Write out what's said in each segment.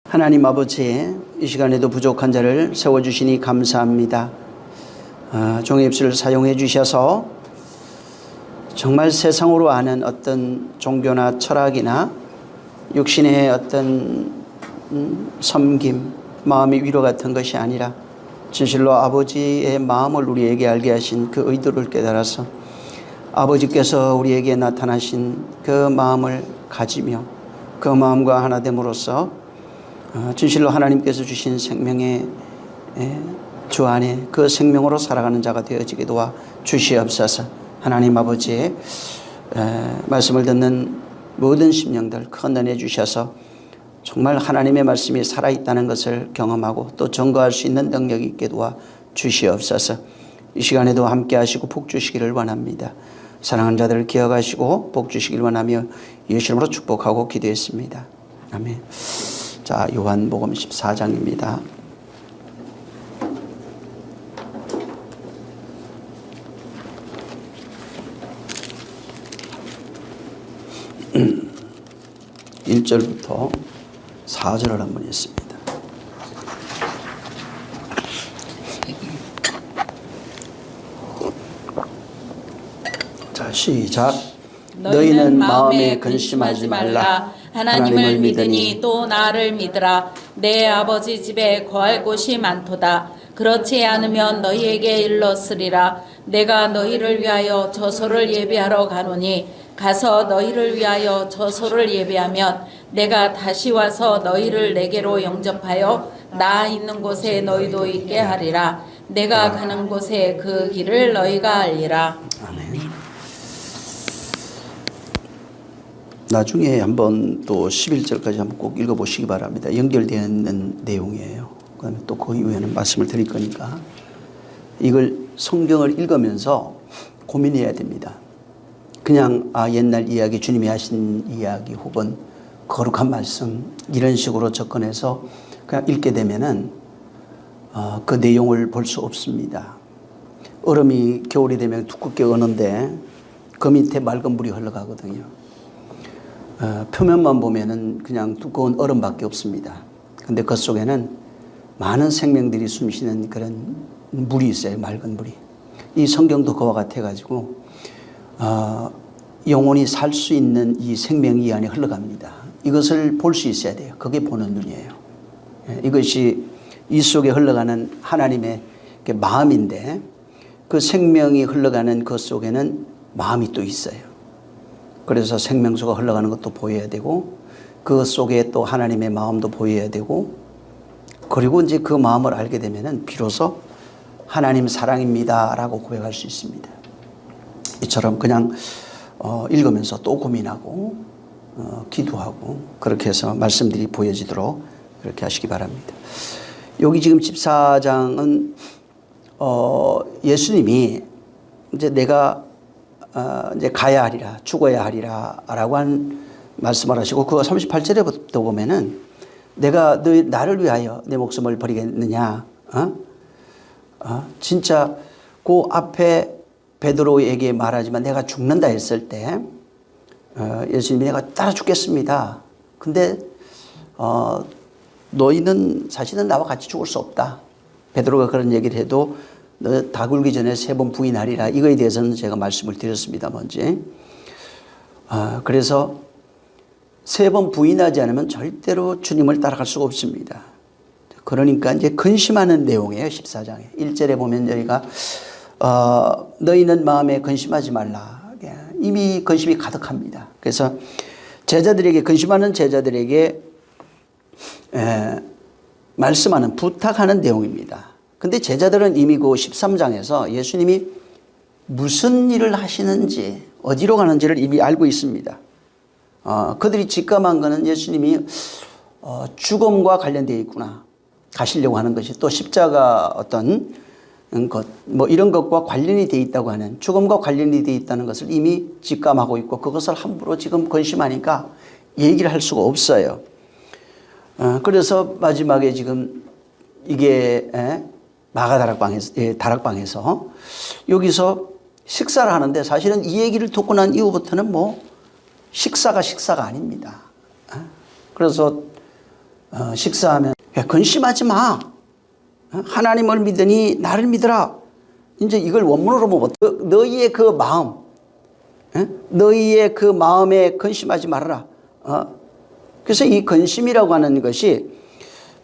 하나님 아버지, 이 시간에도 부족한 자를 세워주시니 감사합니다. 종의 입술을 사용해 주셔서 정말 세상으로 아는 어떤 종교나 철학이나 육신의 어떤 섬김, 마음의 위로 같은 것이 아니라 진실로 아버지의 마음을 우리에게 알게 하신 그 의도를 깨달아서 아버지께서 우리에게 나타나신 그 마음을 가지며 그 마음과 하나 됨으로써 진실로 하나님께서 주신 생명의 주 안에 그 생명으로 살아가는 자가 되어지게 도와 주시옵소서. 하나님 아버지의 말씀을 듣는 모든 심령들 큰 은혜 주셔서 정말 하나님의 말씀이 살아있다는 것을 경험하고 또 증거할 수 있는 능력이 있게 도와 주시옵소서. 이 시간에도 함께 하시고 복 주시기를 원합니다. 사랑하는 자들을 기억하시고 복 주시기를 원하며 예수 이름으로 축복하고 기도했습니다. 아멘. 자, 요한복음 14장입니다. (1절부터) 4절을 한번 읽습니다. 자, 시작. 너희는 마음에 근심하지 말라. 하나님을 믿으니 또 나를 믿으라. 내 아버지 집에 거할 곳이 많도다. 그렇지 않으면 너희에게 일렀으리라. 내가 너희를 위하여 저소를 예비하러 가노니 가서 너희를 위하여 저소를 예비하면 내가 다시 와서 너희를 내게로 영접하여 나 있는 곳에 너희도 있게 하리라. 내가 가는 곳에 그 길을 너희가 알리라. 아멘. 나중에 한번 또 11절까지 한번 꼭 읽어보시기 바랍니다. 연결되어 있는 내용이에요. 그다음에 또 그 이후에는 말씀을 드릴 거니까 이걸 성경을 읽으면서 고민해야 됩니다. 그냥 옛날 이야기, 주님이 하신 이야기 혹은 거룩한 말씀 이런 식으로 접근해서 그냥 읽게 되면은 그 내용을 볼 수 없습니다. 얼음이 겨울이 되면 두껍게 어는데 그 밑에 맑은 물이 흘러가거든요. 표면만 보면은 그냥 두꺼운 얼음밖에 없습니다. 근데 그 속에는 많은 생명들이 숨쉬는 그런 물이 있어요. 맑은 물이. 이 성경도 그와 같아 가지고 영혼이 살 수 있는 이 생명이 이 안에 흘러갑니다. 이것을 볼 수 있어야 돼요. 그게 보는 눈이에요. 이것이 이 속에 흘러가는 하나님의 마음인데 그 생명이 흘러가는 그 속에는 마음이 또 있어요. 그래서 생명수가 흘러가는 것도 보여야 되고 그 속에 또 하나님의 마음도 보여야 되고 그리고 이제 그 마음을 알게 되면은 비로소 하나님 사랑입니다 라고 고백할 수 있습니다. 이처럼 그냥 읽으면서 또 고민하고 기도하고 그렇게 해서 말씀들이 보여지도록 그렇게 하시기 바랍니다. 여기 지금 14장은 예수님이 이제 내가 이제 가야 하리라, 죽어야 하리라 라고 한 말씀을 하시고 그 38절에부터 보면은 내가 나를 위하여 내 목숨을 버리겠느냐. 진짜 그 앞에 베드로에게 말하지만 내가 죽는다 했을 때 예수님이 내가 따라 죽겠습니다. 근데 너희는 사실은 나와 같이 죽을 수 없다. 베드로가 그런 얘기를 해도 너 다 굴기 전에 3번 부인하리라. 이거에 대해서는 제가 말씀을 드렸습니다. 먼저. 그래서 3번 부인하지 않으면 절대로 주님을 따라갈 수가 없습니다. 그러니까 이제 근심하는 내용이에요. 14장에. 1절에 보면 저희가 너희는 마음에 근심하지 말라. 이미 근심이 가득합니다. 그래서 제자들에게 근심하는 제자들에게 말씀하는 부탁하는 내용입니다. 근데 제자들은 이미 그 13장에서 예수님이 무슨 일을 하시는지 어디로 가는지를 이미 알고 있습니다. 그들이 직감한 것은 예수님이 죽음과 관련되어 있구나. 가시려고 하는 것이 또 십자가 어떤 것, 뭐 이런 것과 관련이 되어 있다고 하는 죽음과 관련이 되어 있다는 것을 이미 직감하고 있고 그것을 함부로 지금 근심하니까 얘기를 할 수가 없어요. 그래서 마지막에 지금 이게 다락방에서 여기서 식사를 하는데 사실은 이 얘기를 듣고 난 이후부터는 뭐 식사가 아닙니다. 그래서 식사하면 근심하지 마. 하나님을 믿으니 나를 믿으라. 이제 이걸 원문으로 보면 너희의 그 마음, 너희의 그 마음에 근심하지 말아라. 그래서 이 근심이라고 하는 것이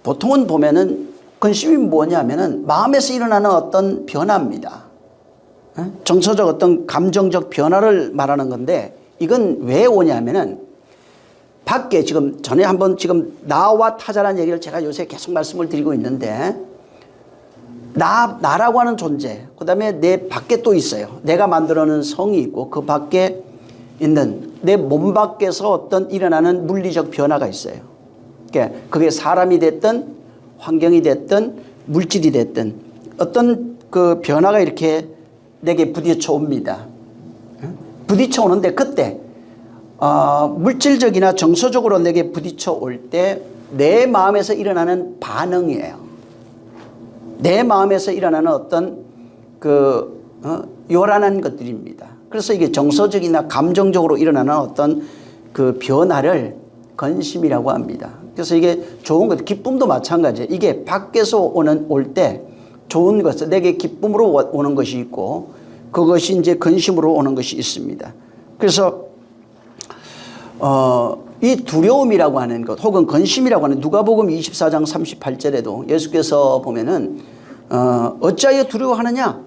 보통은 보면은 근심이 뭐냐면은 마음에서 일어나는 어떤 변화입니다. 정서적 어떤 감정적 변화를 말하는 건데 이건 왜 오냐면은 밖에 지금 전에 한번 지금 나와 타자라는 얘기를 제가 요새 계속 말씀을 드리고 있는데 나라고 하는 존재, 그 다음에 내 밖에 또 있어요. 내가 만들어놓은 성이 있고 그 밖에 있는 내 몸 밖에서 어떤 일어나는 물리적 변화가 있어요. 그러니까 그게 사람이 됐든 환경이 됐든 물질이 됐든 어떤 그 변화가 이렇게 내게 부딪혀 옵니다. 부딪혀 오는데 그때 물질적이나 정서적으로 내게 부딪혀 올 때 내 마음에서 일어나는 반응이에요. 내 마음에서 일어나는 어떤 요란한 것들입니다. 그래서 이게 정서적이나 감정적으로 일어나는 어떤 그 변화를 근심이라고 합니다. 그래서 이게 좋은 것, 기쁨도 마찬가지예요. 이게 밖에서 올 때 좋은 것, 내게 기쁨으로 오는 것이 있고 그것이 이제 근심으로 오는 것이 있습니다. 그래서 이 두려움이라고 하는 것 혹은 근심이라고 하는 누가복음 24장 38절에도 예수께서 보면은 어찌하여 두려워하느냐,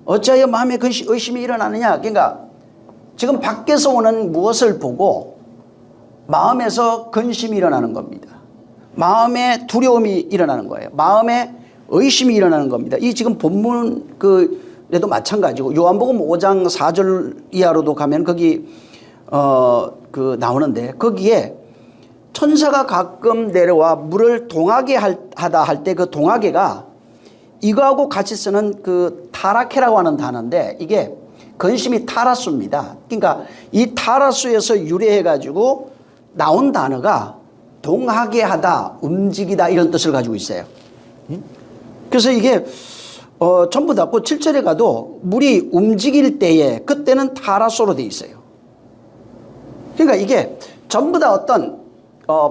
어찌하여 마음에 의심이 일어나느냐. 그러니까 지금 밖에서 오는 무엇을 보고 마음에서 근심이 일어나는 겁니다. 마음에 두려움이 일어나는 거예요. 마음에 의심이 일어나는 겁니다. 이 지금 본문 그래도 마찬가지고 요한복음 5장 4절 이하로도 가면 거기 나오는데 거기에 천사가 가끔 내려와 물을 동하게 하다 할 때 그 동하게가 이거하고 같이 쓰는 그 타라케라고 하는 단어인데 이게 근심이 타라수입니다. 그러니까 이 타라수에서 유래해 가지고 나온 단어가 동하게 하다, 움직이다 이런 뜻을 가지고 있어요. 그래서 이게 전부 다 7절에 가도 물이 움직일 때에 그때는 타라소로 되어 있어요. 그러니까 이게 전부 다 어떤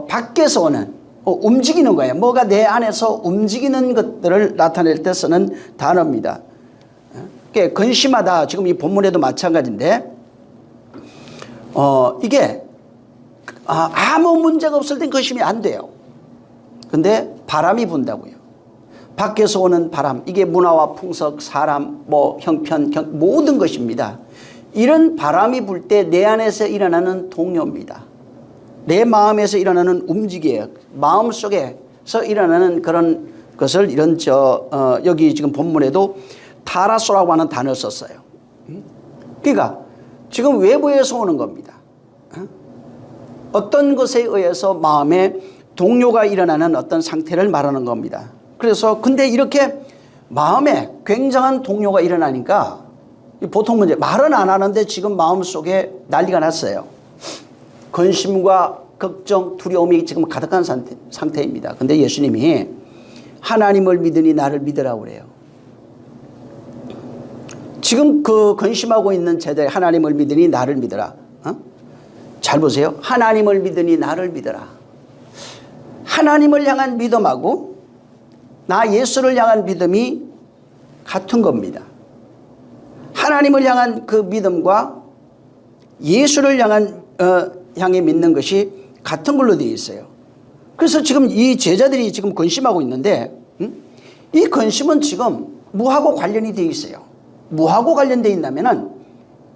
밖에서 오는 움직이는 거예요. 뭐가 내 안에서 움직이는 것들을 나타낼 때 쓰는 단어입니다. 그러니까 근심하다 지금 이 본문에도 마찬가지인데 이게 아무 문제가 없을 땐 근심이 안 돼요. 근데 바람이 분다고요. 밖에서 오는 바람, 이게 문화와 풍속, 사람, 형편, 모든 것입니다. 이런 바람이 불 때 내 안에서 일어나는 동요입니다. 내 마음에서 일어나는 움직이에요. 마음 속에서 일어나는 그런 것을 여기 지금 본문에도 타라소라고 하는 단어를 썼어요. 그러니까 지금 외부에서 오는 겁니다. 어떤 것에 의해서 마음에 동요가 일어나는 어떤 상태를 말하는 겁니다. 그래서 근데 이렇게 마음에 굉장한 동요가 일어나니까 보통 문제 말은 안 하는데 지금 마음속에 난리가 났어요. 근심과 걱정, 두려움이 지금 가득한 상태입니다. 근데 예수님이 하나님을 믿으니 나를 믿으라고 그래요. 지금 그 근심하고 있는 제자에 하나님을 믿으니 나를 믿으라. 잘 보세요. 하나님을 믿으니 나를 믿으라. 하나님을 향한 믿음하고 나 예수를 향한 믿음이 같은 겁니다. 하나님을 향한 그 믿음과 예수를 향해 믿는 것이 같은 걸로 되어 있어요. 그래서 지금 이 제자들이 지금 근심하고 있는데 이 근심은 지금 뭐하고 관련이 되어 있어요. 뭐하고 관련되어 있냐면은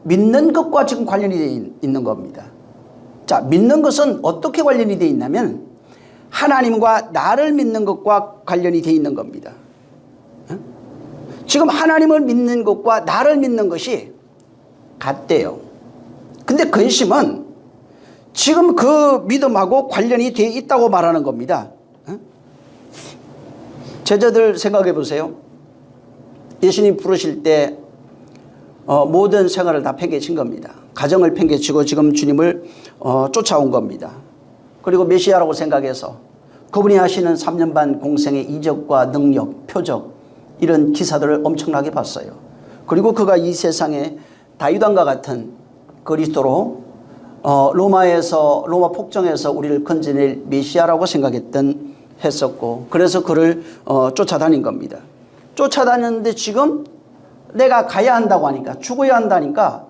믿는 것과 지금 관련이 되어 있는 겁니다. 자, 믿는 것은 어떻게 관련이 되어 있냐면 하나님과 나를 믿는 것과 관련이 되어 있는 겁니다. 지금 하나님을 믿는 것과 나를 믿는 것이 같대요. 근데 근심은 지금 그 믿음하고 관련이 되어 있다고 말하는 겁니다. 제자들 생각해 보세요. 예수님 부르실 때 모든 생활을 다 팽개친 겁니다. 가정을 팽개치고 지금 주님을 쫓아온 겁니다. 그리고 메시아라고 생각해서 그분이 하시는 3년 반 공생의 이적과 능력, 표적 이런 기사들을 엄청나게 봤어요. 그리고 그가 이 세상에 다윗왕과 같은 그리스도로 로마 폭정에서 우리를 건져낼 메시아라고 했었고, 그래서 그를 쫓아다닌 겁니다. 쫓아다녔는데 지금 내가 가야 한다고 하니까, 죽어야 한다니까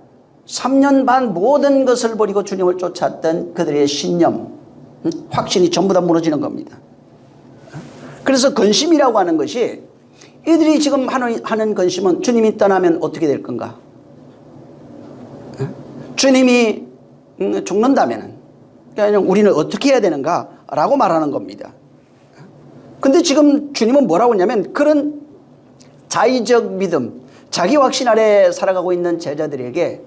3년 반 모든 것을 버리고 주님을 쫓았던 그들의 신념, 확신이 전부 다 무너지는 겁니다. 그래서 근심이라고 하는 것이, 이들이 지금 하는 근심은 주님이 떠나면 어떻게 될 건가? 주님이 죽는다면 우리는 어떻게 해야 되는가? 라고 말하는 겁니다. 근데 지금 주님은 뭐라고 했냐면, 그런 자의적 믿음, 자기 확신 아래 살아가고 있는 제자들에게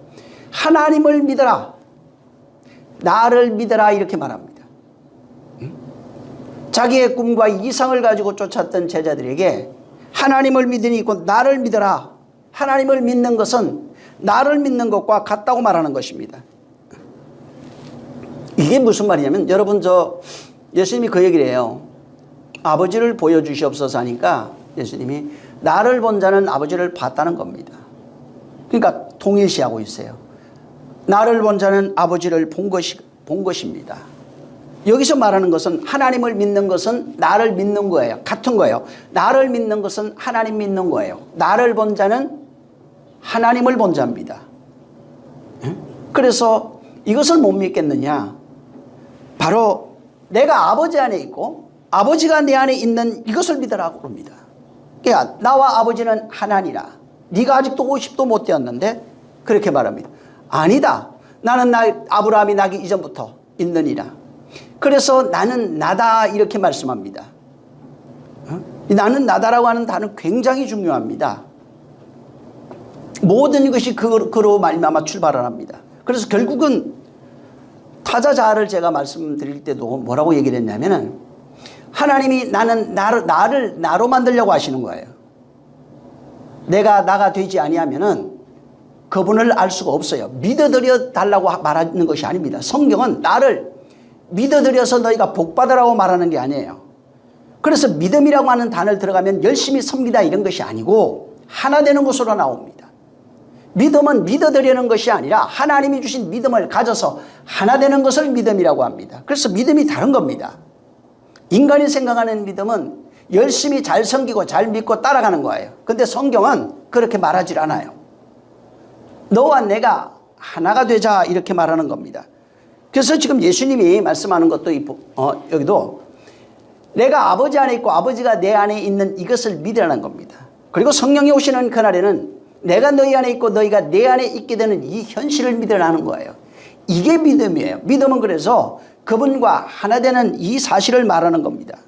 하나님을 믿어라, 나를 믿어라, 이렇게 말합니다. 자기의 꿈과 이상을 가지고 쫓았던 제자들에게 하나님을 믿으니 곧 나를 믿어라, 하나님을 믿는 것은 나를 믿는 것과 같다고 말하는 것입니다. 이게 무슨 말이냐면, 여러분, 예수님이 그 얘기를 해요. 아버지를 보여주시옵소서 하니까 예수님이 나를 본 자는 아버지를 봤다는 겁니다. 그러니까 동일시하고 있어요. 나를 본 자는 아버지를 본 것입니다. 여기서 말하는 것은, 하나님을 믿는 것은 나를 믿는 거예요. 같은 거예요. 나를 믿는 것은 하나님 믿는 거예요. 나를 본 자는 하나님을 본 자입니다. 그래서 이것을 못 믿겠느냐? 바로 내가 아버지 안에 있고 아버지가 내 안에 있는 이것을 믿으라고 합니다. 그러니까 나와 아버지는 하나니라. 네가 아직도 50도 못 되었는데 그렇게 말합니다. 아니다. 나는 아브라함이 나기 이전부터 있느니라. 그래서 나는 나다, 이렇게 말씀합니다. 나는 나다라고 하는 단어는 굉장히 중요합니다. 모든 것이 그로 말미암아 출발을 합니다. 그래서 결국은 타자 자아를 제가 말씀드릴 때도 뭐라고 얘기를 했냐면은, 하나님이 나를 나로 만들려고 하시는 거예요. 내가 나가 되지 아니하면은 그분을 알 수가 없어요. 믿어드려 달라고 말하는 것이 아닙니다. 성경은 나를 믿어드려서 너희가 복받으라고 말하는 게 아니에요. 그래서 믿음이라고 하는 단어를 들어가면 열심히 섬기다 이런 것이 아니고 하나 되는 것으로 나옵니다. 믿음은 믿어드리는 것이 아니라 하나님이 주신 믿음을 가져서 하나 되는 것을 믿음이라고 합니다. 그래서 믿음이 다른 겁니다. 인간이 생각하는 믿음은 열심히 잘 섬기고 잘 믿고 따라가는 거예요. 근데 성경은 그렇게 말하지 않아요. 너와 내가 하나가 되자, 이렇게 말하는 겁니다. 그래서 지금 예수님이 말씀하는 것도 여기도 내가 아버지 안에 있고 아버지가 내 안에 있는 이것을 믿으라는 겁니다. 그리고 성령이 오시는 그날에는 내가 너희 안에 있고 너희가 내 안에 있게 되는 이 현실을 믿으라는 거예요. 이게 믿음이에요. 믿음은 그래서 그분과 하나 되는 이 사실을 말하는 겁니다.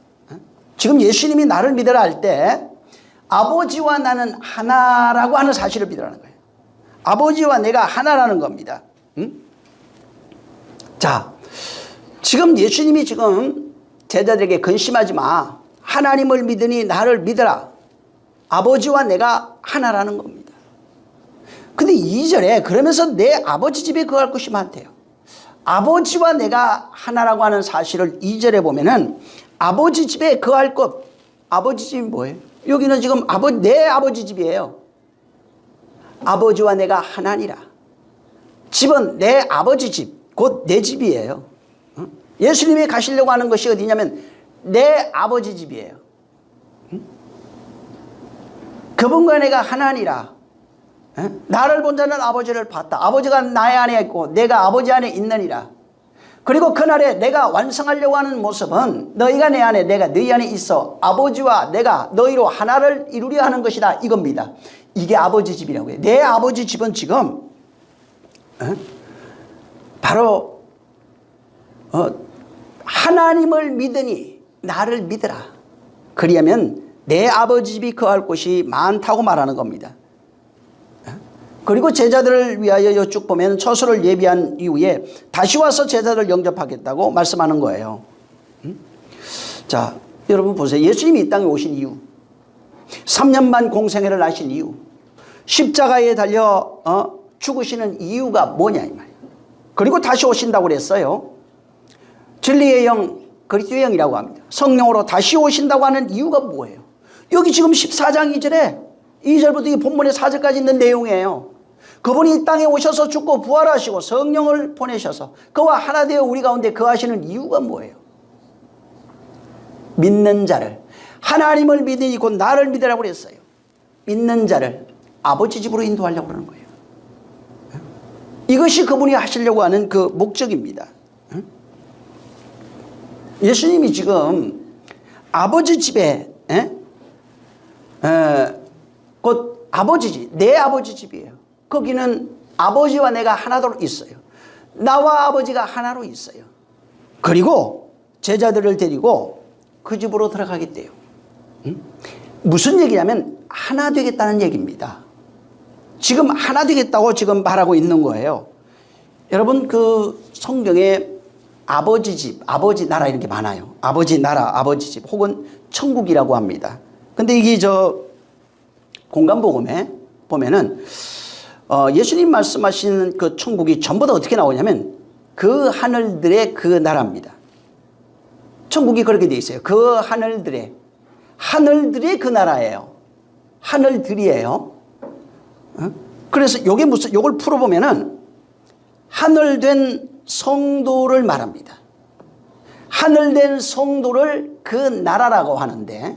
지금 예수님이 나를 믿으라 할 때 아버지와 나는 하나라고 하는 사실을 믿으라는 거예요. 아버지와 내가 하나라는 겁니다. 자, 지금 예수님이 지금 제자들에게 근심하지 마, 하나님을 믿으니 나를 믿어라, 아버지와 내가 하나라는 겁니다. 근데 2절에 그러면서 내 아버지 집에 거할 곳이 많대요. 아버지와 내가 하나라고 하는 사실을 2절에 보면은 아버지 집에 거할 곳, 아버지 집이 뭐예요? 여기는 지금 내 아버지 집이에요. 아버지와 내가 하나니라. 집은 내 아버지 집, 곧 내 집이에요. 예수님이 가시려고 하는 것이 어디냐면 내 아버지 집이에요. 그분과 내가 하나니라. 나를 본 자는 아버지를 봤다. 아버지가 나의 안에 있고 내가 아버지 안에 있느니라. 그리고 그날에 내가 완성하려고 하는 모습은 너희가 내 안에 내가 너희 안에 있어 아버지와 내가 너희로 하나를 이루려 하는 것이다, 이겁니다. 이게 아버지 집이라고 해요. 내 아버지 집은 지금 바로 하나님을 믿으니 나를 믿으라. 그리하면 내 아버지 집이 거할 곳이 많다고 말하는 겁니다. 그리고 제자들을 위하여 쭉 보면 처소를 예비한 이후에 다시 와서 제자들을 영접하겠다고 말씀하는 거예요. 자, 여러분 보세요. 예수님이 이 땅에 오신 이유, 3년 반 공생애를 하신 이유, 십자가에 달려 죽으시는 이유가 뭐냐 이 말이에요. 그리고 다시 오신다고 그랬어요. 진리의 영, 그리스도의 영이라고 합니다. 성령으로 다시 오신다고 하는 이유가 뭐예요? 여기 지금 14장 2절에 2절부터 이 본문의 4절까지 있는 내용이에요. 그분이 이 땅에 오셔서 죽고 부활하시고 성령을 보내셔서 그와 하나 되어 우리 가운데 거하시는 이유가 뭐예요? 믿는 자를, 하나님을 믿으니 곧 나를 믿으라고 그랬어요. 믿는 자를 아버지 집으로 인도하려고 그러는 거예요. 이것이 그분이 하시려고 하는 그 목적입니다. 예수님이 지금 아버지 집에 곧 아버지 집, 내 아버지 집이에요. 거기는 아버지와 내가 하나로 있어요. 나와 아버지가 하나로 있어요. 그리고 제자들을 데리고 그 집으로 들어가겠대요. 무슨 얘기냐면 하나 되겠다는 얘기입니다. 지금 하나 되겠다고 지금 말하고 있는 거예요. 여러분 그 성경에 아버지 집, 아버지 나라 이런 게 많아요. 아버지 나라, 아버지 집 혹은 천국이라고 합니다. 근데 이게 저 공간복음에 보면은 예수님 말씀하시는 그 천국이 전부 다 어떻게 나오냐면 그 하늘들의 그 나라입니다. 천국이 그렇게 돼 있어요. 그 하늘들의 그 나라예요. 하늘들이에요. 그래서 요게 무슨 요걸 풀어보면은 하늘된 성도를 말합니다. 하늘된 성도를 그 나라라고 하는데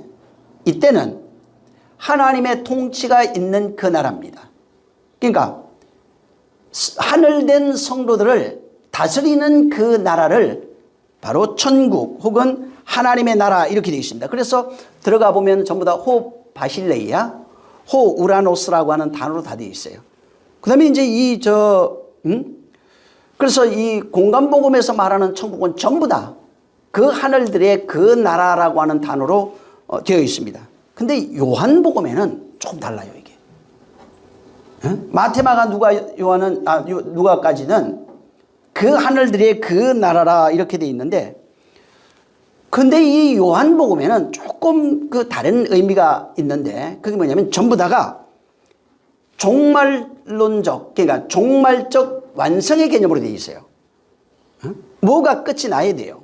이때는 하나님의 통치가 있는 그 나라입니다. 그러니까 하늘된 성도들을 다스리는 그 나라를 바로 천국 혹은 하나님의 나라 이렇게 되어 있습니다. 그래서 들어가 보면 전부 다 호 바실레이아, 호 우라노스라고 하는 단어로 다 되어 있어요. 그 다음에 이제 그래서 이 공간복음에서 말하는 천국은 전부 다 그 하늘들의 그 나라라고 하는 단어로 되어 있습니다. 근데 요한복음에는 조금 달라요, 이게. 마테마가 누가까지는 그 하늘들의 그 나라라 이렇게 되어 있는데 근데 이 요한복음에는 조금 그 다른 의미가 있는데 그게 뭐냐면 전부 다가 종말론적, 그러니까 종말적 완성의 개념으로 되어 있어요. 뭐가 끝이 나야 돼요.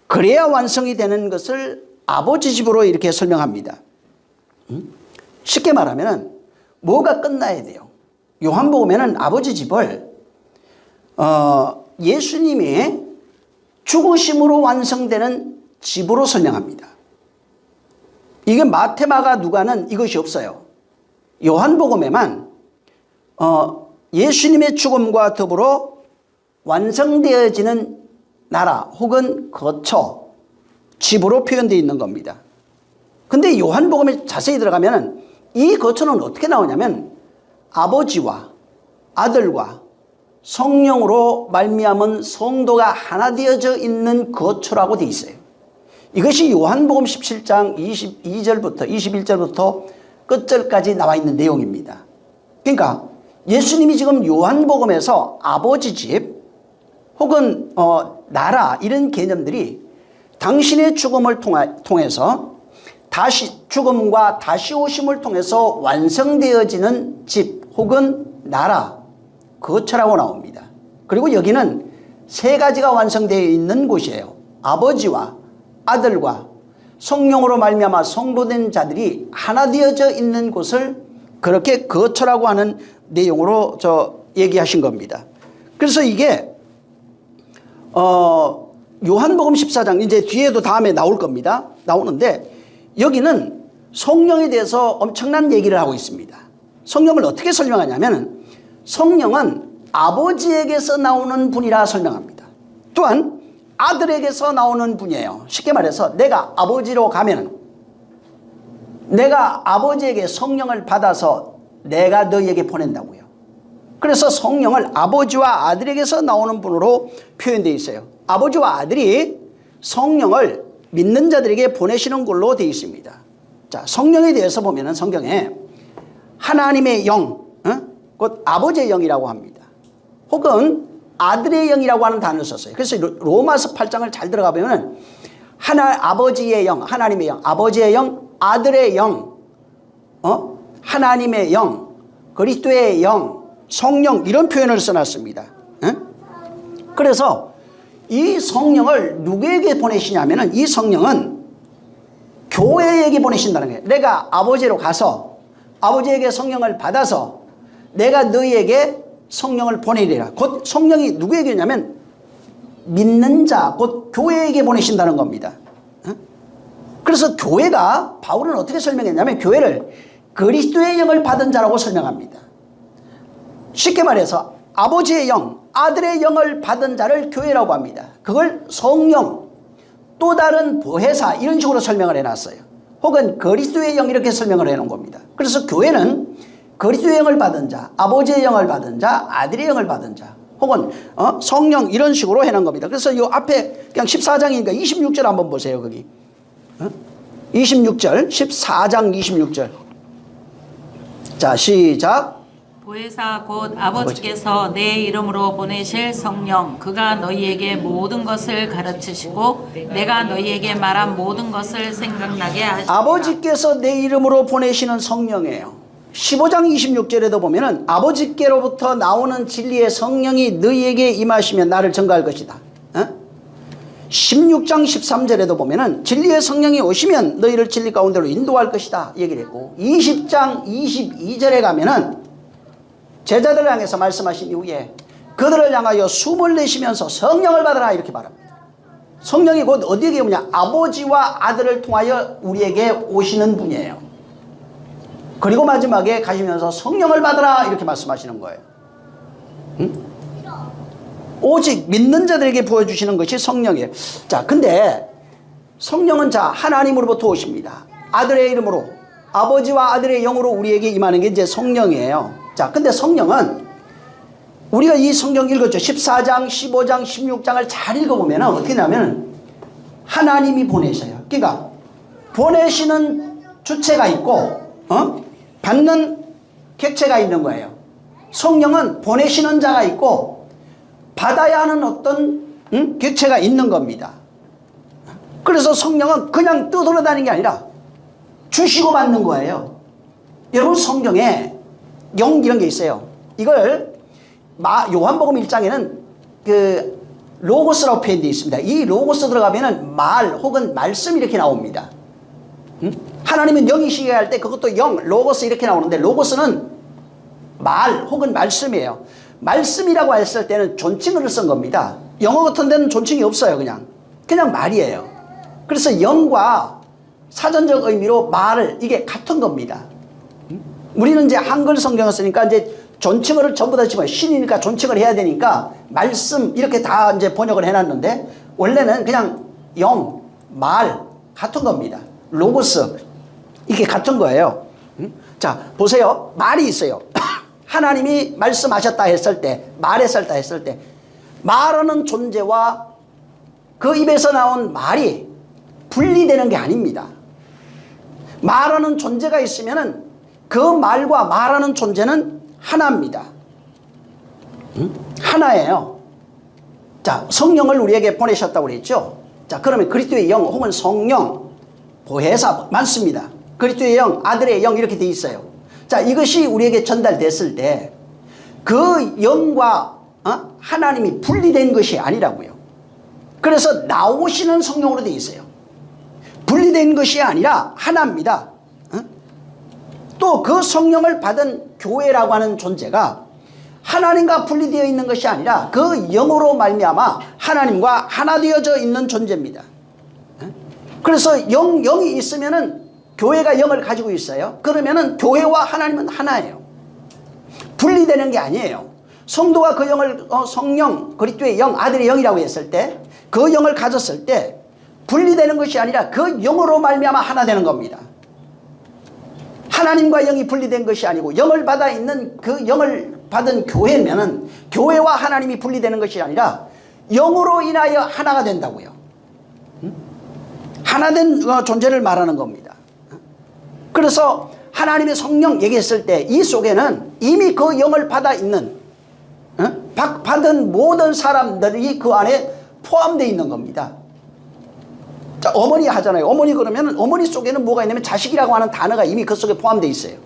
그래야 완성이 되는 것을 아버지 집으로 이렇게 설명합니다. 쉽게 말하면 뭐가 끝나야 돼요. 요한복음에는 아버지 집을 예수님이 죽으심으로 완성되는 집으로 설명합니다. 이게 마테마가 누가는 이것이 없어요. 요한복음에만 예수님의 죽음과 더불어 완성되어지는 나라 혹은 거처, 집으로 표현되어 있는 겁니다. 근데 요한복음에 자세히 들어가면 이 거처는 어떻게 나오냐면 아버지와 아들과 성령으로 말미암은 성도가 하나 되어져 있는 거처라고 되어 있어요. 이것이 요한복음 17장 22절부터 21절부터 끝절까지 나와 있는 내용입니다. 그러니까 예수님이 지금 요한복음에서 아버지 집 혹은 나라 이런 개념들이 당신의 죽음을 통해서 죽음과 다시 오심을 통해서 완성되어지는 집 혹은 나라 거처라고 나옵니다. 그리고 여기는 세 가지가 완성되어 있는 곳이에요. 아버지와 아들과 성령으로 말미암아 성도된 자들이 하나 되어져 있는 곳을 그렇게 거처라고 하는 내용으로 얘기하신 겁니다. 그래서 이게 요한복음 14장 이제 뒤에도 다음에 나올 겁니다. 나오는데 여기는 성령에 대해서 엄청난 얘기를 하고 있습니다. 성령을 어떻게 설명하냐면 성령은 아버지에게서 나오는 분이라 설명합니다. 또한 아들에게서 나오는 분이에요. 쉽게 말해서 내가 아버지로 가면 내가 아버지에게 성령을 받아서 내가 너희에게 보낸다고요. 그래서 성령을 아버지와 아들에게서 나오는 분으로 표현되어 있어요. 아버지와 아들이 성령을 믿는 자들에게 보내시는 걸로 되어 있습니다. 자, 성령에 대해서 보면은 성경에 하나님의 영, 곧 아버지의 영이라고 합니다. 혹은 아들의 영이라고 하는 단어를 썼어요. 그래서 로마서 8장을 잘 들어가 보면 아버지의 영, 하나님의 영, 아버지의 영, 아들의 영, 하나님의 영, 그리스도의 영, 성령 이런 표현을 써놨습니다. 그래서 이 성령을 누구에게 보내시냐면은 이 성령은 교회에게 보내신다는 거예요. 내가 아버지로 가서 아버지에게 성령을 받아서 내가 너희에게 성령을 보내리라. 곧 성령이 누구에게냐면 믿는 자, 곧 교회에게 보내신다는 겁니다. 그래서 교회가, 바울은 어떻게 설명했냐면 교회를 그리스도의 영을 받은 자라고 설명합니다. 쉽게 말해서 아버지의 영, 아들의 영을 받은 자를 교회라고 합니다. 그걸 성령, 또 다른 보혜사 이런 식으로 설명을 해놨어요. 혹은 그리스도의 영 이렇게 설명을 해놓은 겁니다. 그래서 교회는 그리스도의 영을 받은 자, 아버지의 영을 받은 자, 아들의 영을 받은 자, 혹은 성령 이런 식으로 해놓은 겁니다. 그래서 이 앞에 그냥 14장이니까 26절 한번 보세요. 거기 26절, 14장 26절. 자, 시작. 보혜사 곧 아버지께서 내 이름으로 보내실 성령, 그가 너희에게 모든 것을 가르치시고 내가 너희에게 말한 모든 것을 생각나게 하시리라. 아버지께서 내 이름으로 보내시는 성령이에요. 15장 26절에도 보면은 아버지께로부터 나오는 진리의 성령이 너희에게 임하시면 나를 증거할 것이다. 16장 13절에도 보면은 진리의 성령이 오시면 너희를 진리 가운데로 인도할 것이다 얘기를 했고, 20장 22절에 가면은 제자들을 향해서 말씀하신 이후에 그들을 향하여 숨을 내쉬면서 성령을 받으라 이렇게 말합니다. 성령이 곧 어디에게 오냐? 아버지와 아들을 통하여 우리에게 오시는 분이에요. 그리고 마지막에 가시면서 성령을 받으라 이렇게 말씀하시는 거예요. 오직 믿는 자들에게 부어주시는 것이 성령이에요. 자, 근데 성령은 자 하나님으로부터 오십니다. 아들의 이름으로, 아버지와 아들의 영으로 우리에게 임하는 게 이제 성령이에요. 자, 근데 성령은 우리가 이 성경 읽었죠. 14장, 15장, 16장을 잘 읽어보면 어떻게 되냐면 하나님이 보내셔요. 그러니까 보내시는 주체가 있고 받는 객체가 있는 거예요. 성령은 보내시는 자가 있고 받아야 하는 어떤 객체가 있는 겁니다. 그래서 성령은 그냥 떠돌아다니는 게 아니라 주시고 받는 거예요. 여러분, 성경에 영 이런 게 있어요. 이걸 요한복음 1장에는 그 로고스라고 표현되어 있습니다. 이 로고스 들어가면은 말 혹은 말씀 이렇게 나옵니다. 하나님은 영이시게 할 때 그것도 영, 로고스 이렇게 나오는데 로고스는 말 혹은 말씀이에요. 말씀이라고 했을 때는 존칭어를 쓴 겁니다. 영어 같은 데는 존칭이 없어요. 그냥 말이에요. 그래서 영과 사전적 의미로 말을 이게 같은 겁니다. 우리는 이제 한글 성경을 쓰니까 이제 존칭어를 전부 다 집어요. 신이니까 존칭을 해야 되니까 말씀 이렇게 다 이제 번역을 해놨는데 원래는 그냥 영, 말 같은 겁니다. 로고스 이게 같은 거예요. 자, 보세요. 말이 있어요. 하나님이 말씀하셨다 했을 때, 말했었다 했을 때 말하는 존재와 그 입에서 나온 말이 분리되는 게 아닙니다. 말하는 존재가 있으면은 그 말과 말하는 존재는 하나입니다. 하나예요. 자, 성령을 우리에게 보내셨다고 그랬죠. 자, 그러면 그리스도의 영 혹은 성령, 보혜사 많습니다. 그리스도의 영, 아들의 영 이렇게 돼 있어요. 자, 이것이 우리에게 전달됐을 때 그 영과 하나님이 분리된 것이 아니라고요. 그래서 나오시는 성령으로 돼 있어요. 분리된 것이 아니라 하나입니다. 또 그 성령을 받은 교회라고 하는 존재가 하나님과 분리되어 있는 것이 아니라 그 영으로 말미암아 하나님과 하나 되어져 있는 존재입니다. 그래서 영이 있으면은 교회가 영을 가지고 있어요. 그러면은 교회와 하나님은 하나예요. 분리되는 게 아니에요. 성도가 그 영을 성령, 그리스도의 영, 아들의 영이라고 했을 때 그 영을 가졌을 때 분리되는 것이 아니라 그 영으로 말미암아 하나 되는 겁니다. 하나님과 영이 분리된 것이 아니고 영을 받아 있는 그 영을 받은 교회면은 교회와 하나님이 분리되는 것이 아니라 영으로 인하여 하나가 된다고요. 하나된 존재를 말하는 겁니다. 그래서 하나님의 성령 얘기했을 때 이 속에는 이미 그 영을 받아 있는 받은 모든 사람들이 그 안에 포함되어 있는 겁니다. 자, 어머니 하잖아요. 어머니 그러면 어머니 속에는 뭐가 있냐면 자식이라고 하는 단어가 이미 그 속에 포함되어 있어요.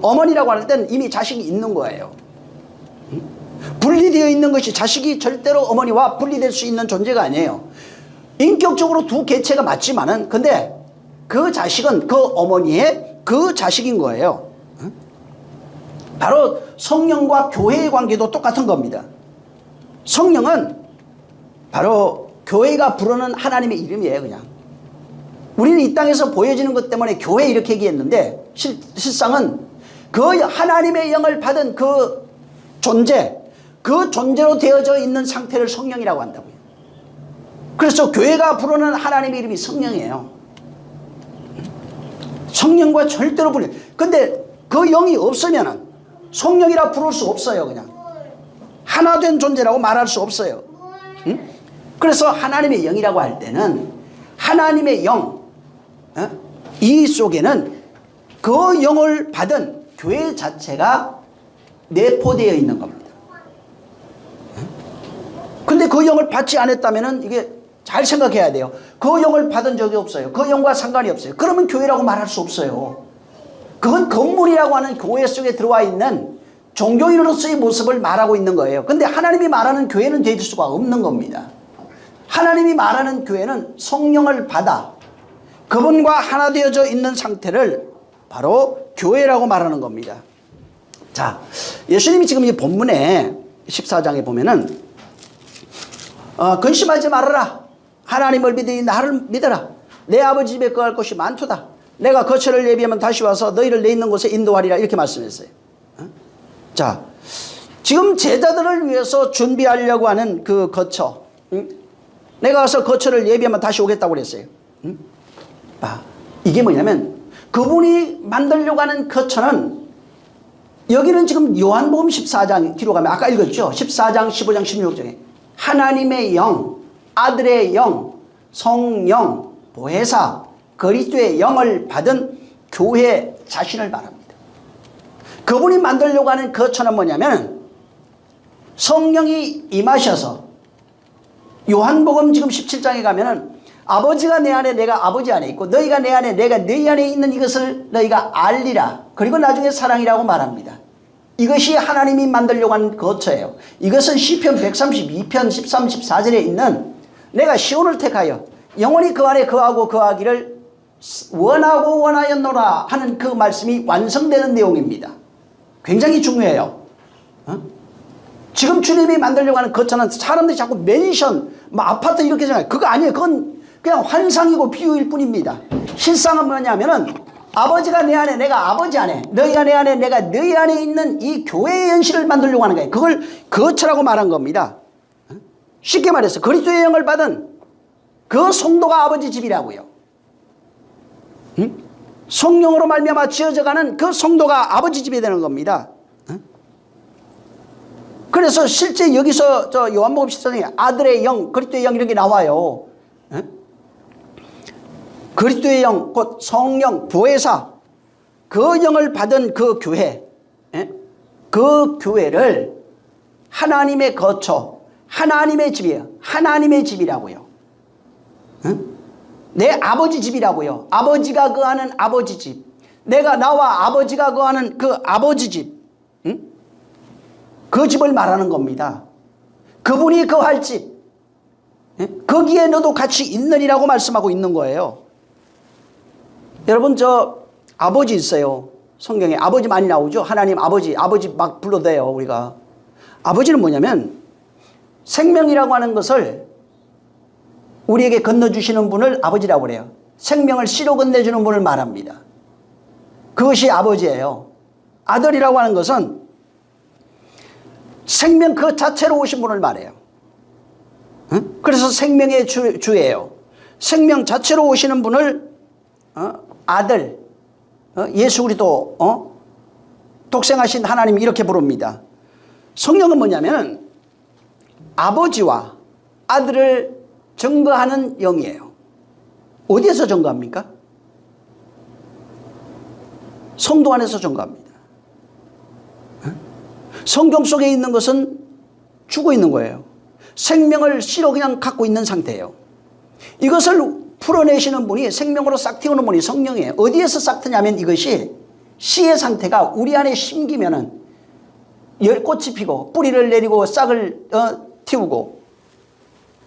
어머니라고 할 때는 이미 자식이 있는 거예요. 분리되어 있는 것이 자식이 절대로 어머니와 분리될 수 있는 존재가 아니에요. 인격적으로 두 개체가 맞지만은 근데 그 자식은 그 어머니의 그 자식인 거예요. 바로 성령과 교회의 관계도 똑같은 겁니다. 성령은 바로 교회가 부르는 하나님의 이름이에요. 그냥 우리는 이 땅에서 보여지는 것 때문에 교회 이렇게 얘기했는데 실상은 그 하나님의 영을 받은 그 존재, 그 존재로 되어져 있는 상태를 성령이라고 한다고요. 그래서 교회가 부르는 하나님의 이름이 성령이에요. 성령과 절대로 불려. 근데 그 영이 없으면은 성령이라 부를 수 없어요. 그냥 하나 된 존재라고 말할 수 없어요. 응? 그래서 하나님의 영이라고 할 때는 하나님의 영, 이 속에는 그 영을 받은 교회 자체가 내포되어 있는 겁니다. 근데 그 영을 받지 않았다면 이게 잘 생각해야 돼요. 그 영을 받은 적이 없어요. 그 영과 상관이 없어요. 그러면 교회라고 말할 수 없어요. 그건 건물이라고 하는 교회 속에 들어와 있는 종교인으로서의 모습을 말하고 있는 거예요. 근데 하나님이 말하는 교회는 될 수가 없는 겁니다. 하나님이 말하는 교회는 성령을 받아 그분과 하나 되어져 있는 상태를 바로 교회라고 말하는 겁니다. 자, 예수님이 지금 이 본문에 14장에 보면은 근심하지 말아라. 하나님을 믿으니 나를 믿어라. 내 아버지 집에 거할 곳이 많도다. 내가 거처를 예비하면 다시 와서 너희를 내 있는 곳에 인도하리라. 이렇게 말씀했어요. 자, 지금 제자들을 위해서 준비하려고 하는 그 거처, 내가 와서 거처를 예비하면 다시 오겠다고 그랬어요. 이게 뭐냐면 그분이 만들려고 하는 거처는 여기는 지금 요한복음 14장 뒤로 가면 아까 읽었죠. 14장 15장 16장에 하나님의 영, 아들의 영, 성령, 보혜사, 그리스도의 영을 받은 교회 자신을 말합니다. 그분이 만들려고 하는 거처는 뭐냐면 성령이 임하셔서 요한복음 지금 17장에 가면은 아버지가 내 안에 내가 아버지 안에 있고 너희가 내 안에 내가 너희 안에 있는 이것을 너희가 알리라. 그리고 나중에 사랑이라고 말합니다. 이것이 하나님이 만들려고 하는 거처예요. 이것은 시편 132편 13, 14절에 있는 내가 시온을 택하여 영원히 그 안에 거하고 거하기를 원하고 원하였노라 하는 그 말씀이 완성되는 내용입니다. 굉장히 중요해요. 지금 주님이 만들려고 하는 거처는 사람들이 자꾸 맨션, 아파트 이렇게 생각해요. 그거 아니에요. 그건 그냥 환상이고 비유일 뿐입니다. 실상은 뭐냐면은 아버지가 내 안에 내가 아버지 안에 너희가 내 안에 내가 너희 안에 있는 이 교회의 현실을 만들려고 하는 거예요. 그걸 거처라고 말한 겁니다. 쉽게 말해서 그리스도의 영을 받은 그 성도가 아버지 집이라고요. 성령으로 말미암아 지어져가는 그 성도가 아버지 집이 되는 겁니다. 그래서 실제 여기서 저 요한복음 14장에 아들의 영, 그리스도의 영 이런 게 나와요. 그리스도의 영, 곧 성령, 보혜사, 그 영을 받은 그 교회, 그 교회를 하나님의 거처, 하나님의 집이에요. 하나님의 집이라고요. 내 아버지 집이라고요. 아버지가 거하는 아버지 집. 내가 나와 아버지가 거하는 그 아버지 집. 그 집을 말하는 겁니다. 그분이 거할 집. 거기에 너도 같이 있느니라고 말씀하고 있는 거예요. 여러분 저 아버지 있어요. 성경에 아버지 많이 나오죠. 하나님 아버지 막 불러대요 우리가. 아버지는 뭐냐면 생명이라고 하는 것을 우리에게 건너주시는 분을 아버지라고 그래요. 생명을 씨로 건네주는 분을 말합니다. 그것이 아버지예요. 아들이라고 하는 것은 생명 그 자체로 오신 분을 말해요. 그래서 생명의 주예요. 생명 자체로 오시는 분을 아들, 예수 그리스도, 독생하신 하나님 이렇게 부릅니다. 성령은 뭐냐면 아버지와 아들을 증거하는 영이에요. 어디에서 증거합니까? 성도 안에서 증거합니다. 성경 속에 있는 것은 죽어 있는 거예요. 생명을 씨로 그냥 갖고 있는 상태예요. 이것을 풀어내시는 분이 생명으로 싹 틔우는 분이 성령이에요. 어디에서 싹 트냐면 이것이 씨의 상태가 우리 안에 심기면은 꽃이 피고 뿌리를 내리고 싹을 틔우고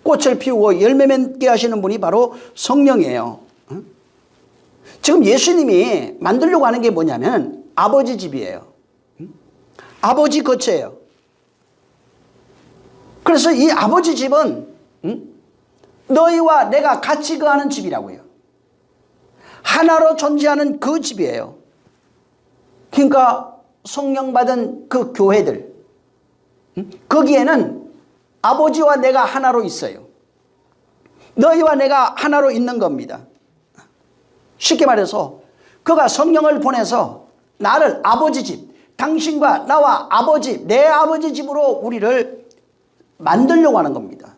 꽃을 피우고 열매 맺게 하시는 분이 바로 성령이에요. 지금 예수님이 만들려고 하는 게 뭐냐면 아버지 집이에요. 아버지 거처예요. 그래서 이 아버지 집은 너희와 내가 같이 거하는 집이라고요. 하나로 존재하는 그 집이에요. 그러니까 성령 받은 그 교회들, 거기에는 아버지와 내가 하나로 있어요. 너희와 내가 하나로 있는 겁니다. 쉽게 말해서 그가 성령을 보내서 나를 아버지 집, 당신과 나와 아버지, 내 아버지 집으로 우리를 만들려고 하는 겁니다.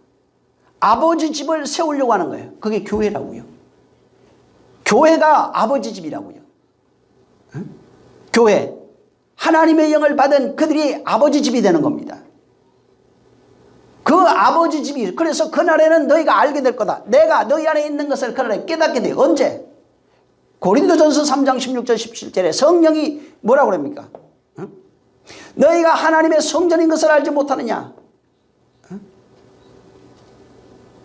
아버지 집을 세우려고 하는 거예요. 그게 교회라고요. 교회가 아버지 집이라고요. 교회, 하나님의 영을 받은 그들이 아버지 집이 되는 겁니다. 그 아버지 집이, 그래서 그날에는 너희가 알게 될 거다. 내가 너희 안에 있는 것을 그날에 깨닫게 돼. 언제? 고린도전서 3장 16절 17절에 성령이 뭐라고 그럽니까? 너희가 하나님의 성전인 것을 알지 못하느냐?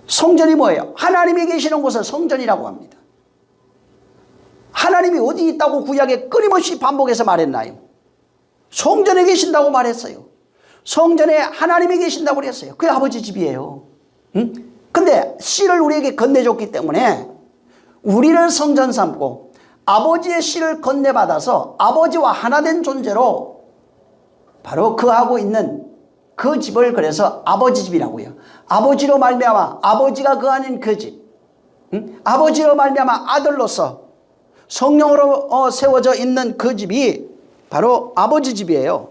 성전이 뭐예요? 하나님이 계시는 곳을 성전이라고 합니다. 하나님이 어디 있다고 구약에 끊임없이 반복해서 말했나요? 성전에 계신다고 말했어요. 성전에 하나님이 계신다고 그랬어요. 그게 아버지 집이에요. 근데 씨를 우리에게 건네줬기 때문에 우리를 성전 삼고 아버지의 씨를 건네받아서 아버지와 하나 된 존재로 바로 그하고 있는 그 집을 그래서 아버지 집이라고요. 아버지로 말미암아 아버지가 거하는 그 집, 아버지로 말미암아 아들로서 성령으로 세워져 있는 그 집이 바로 아버지 집이에요.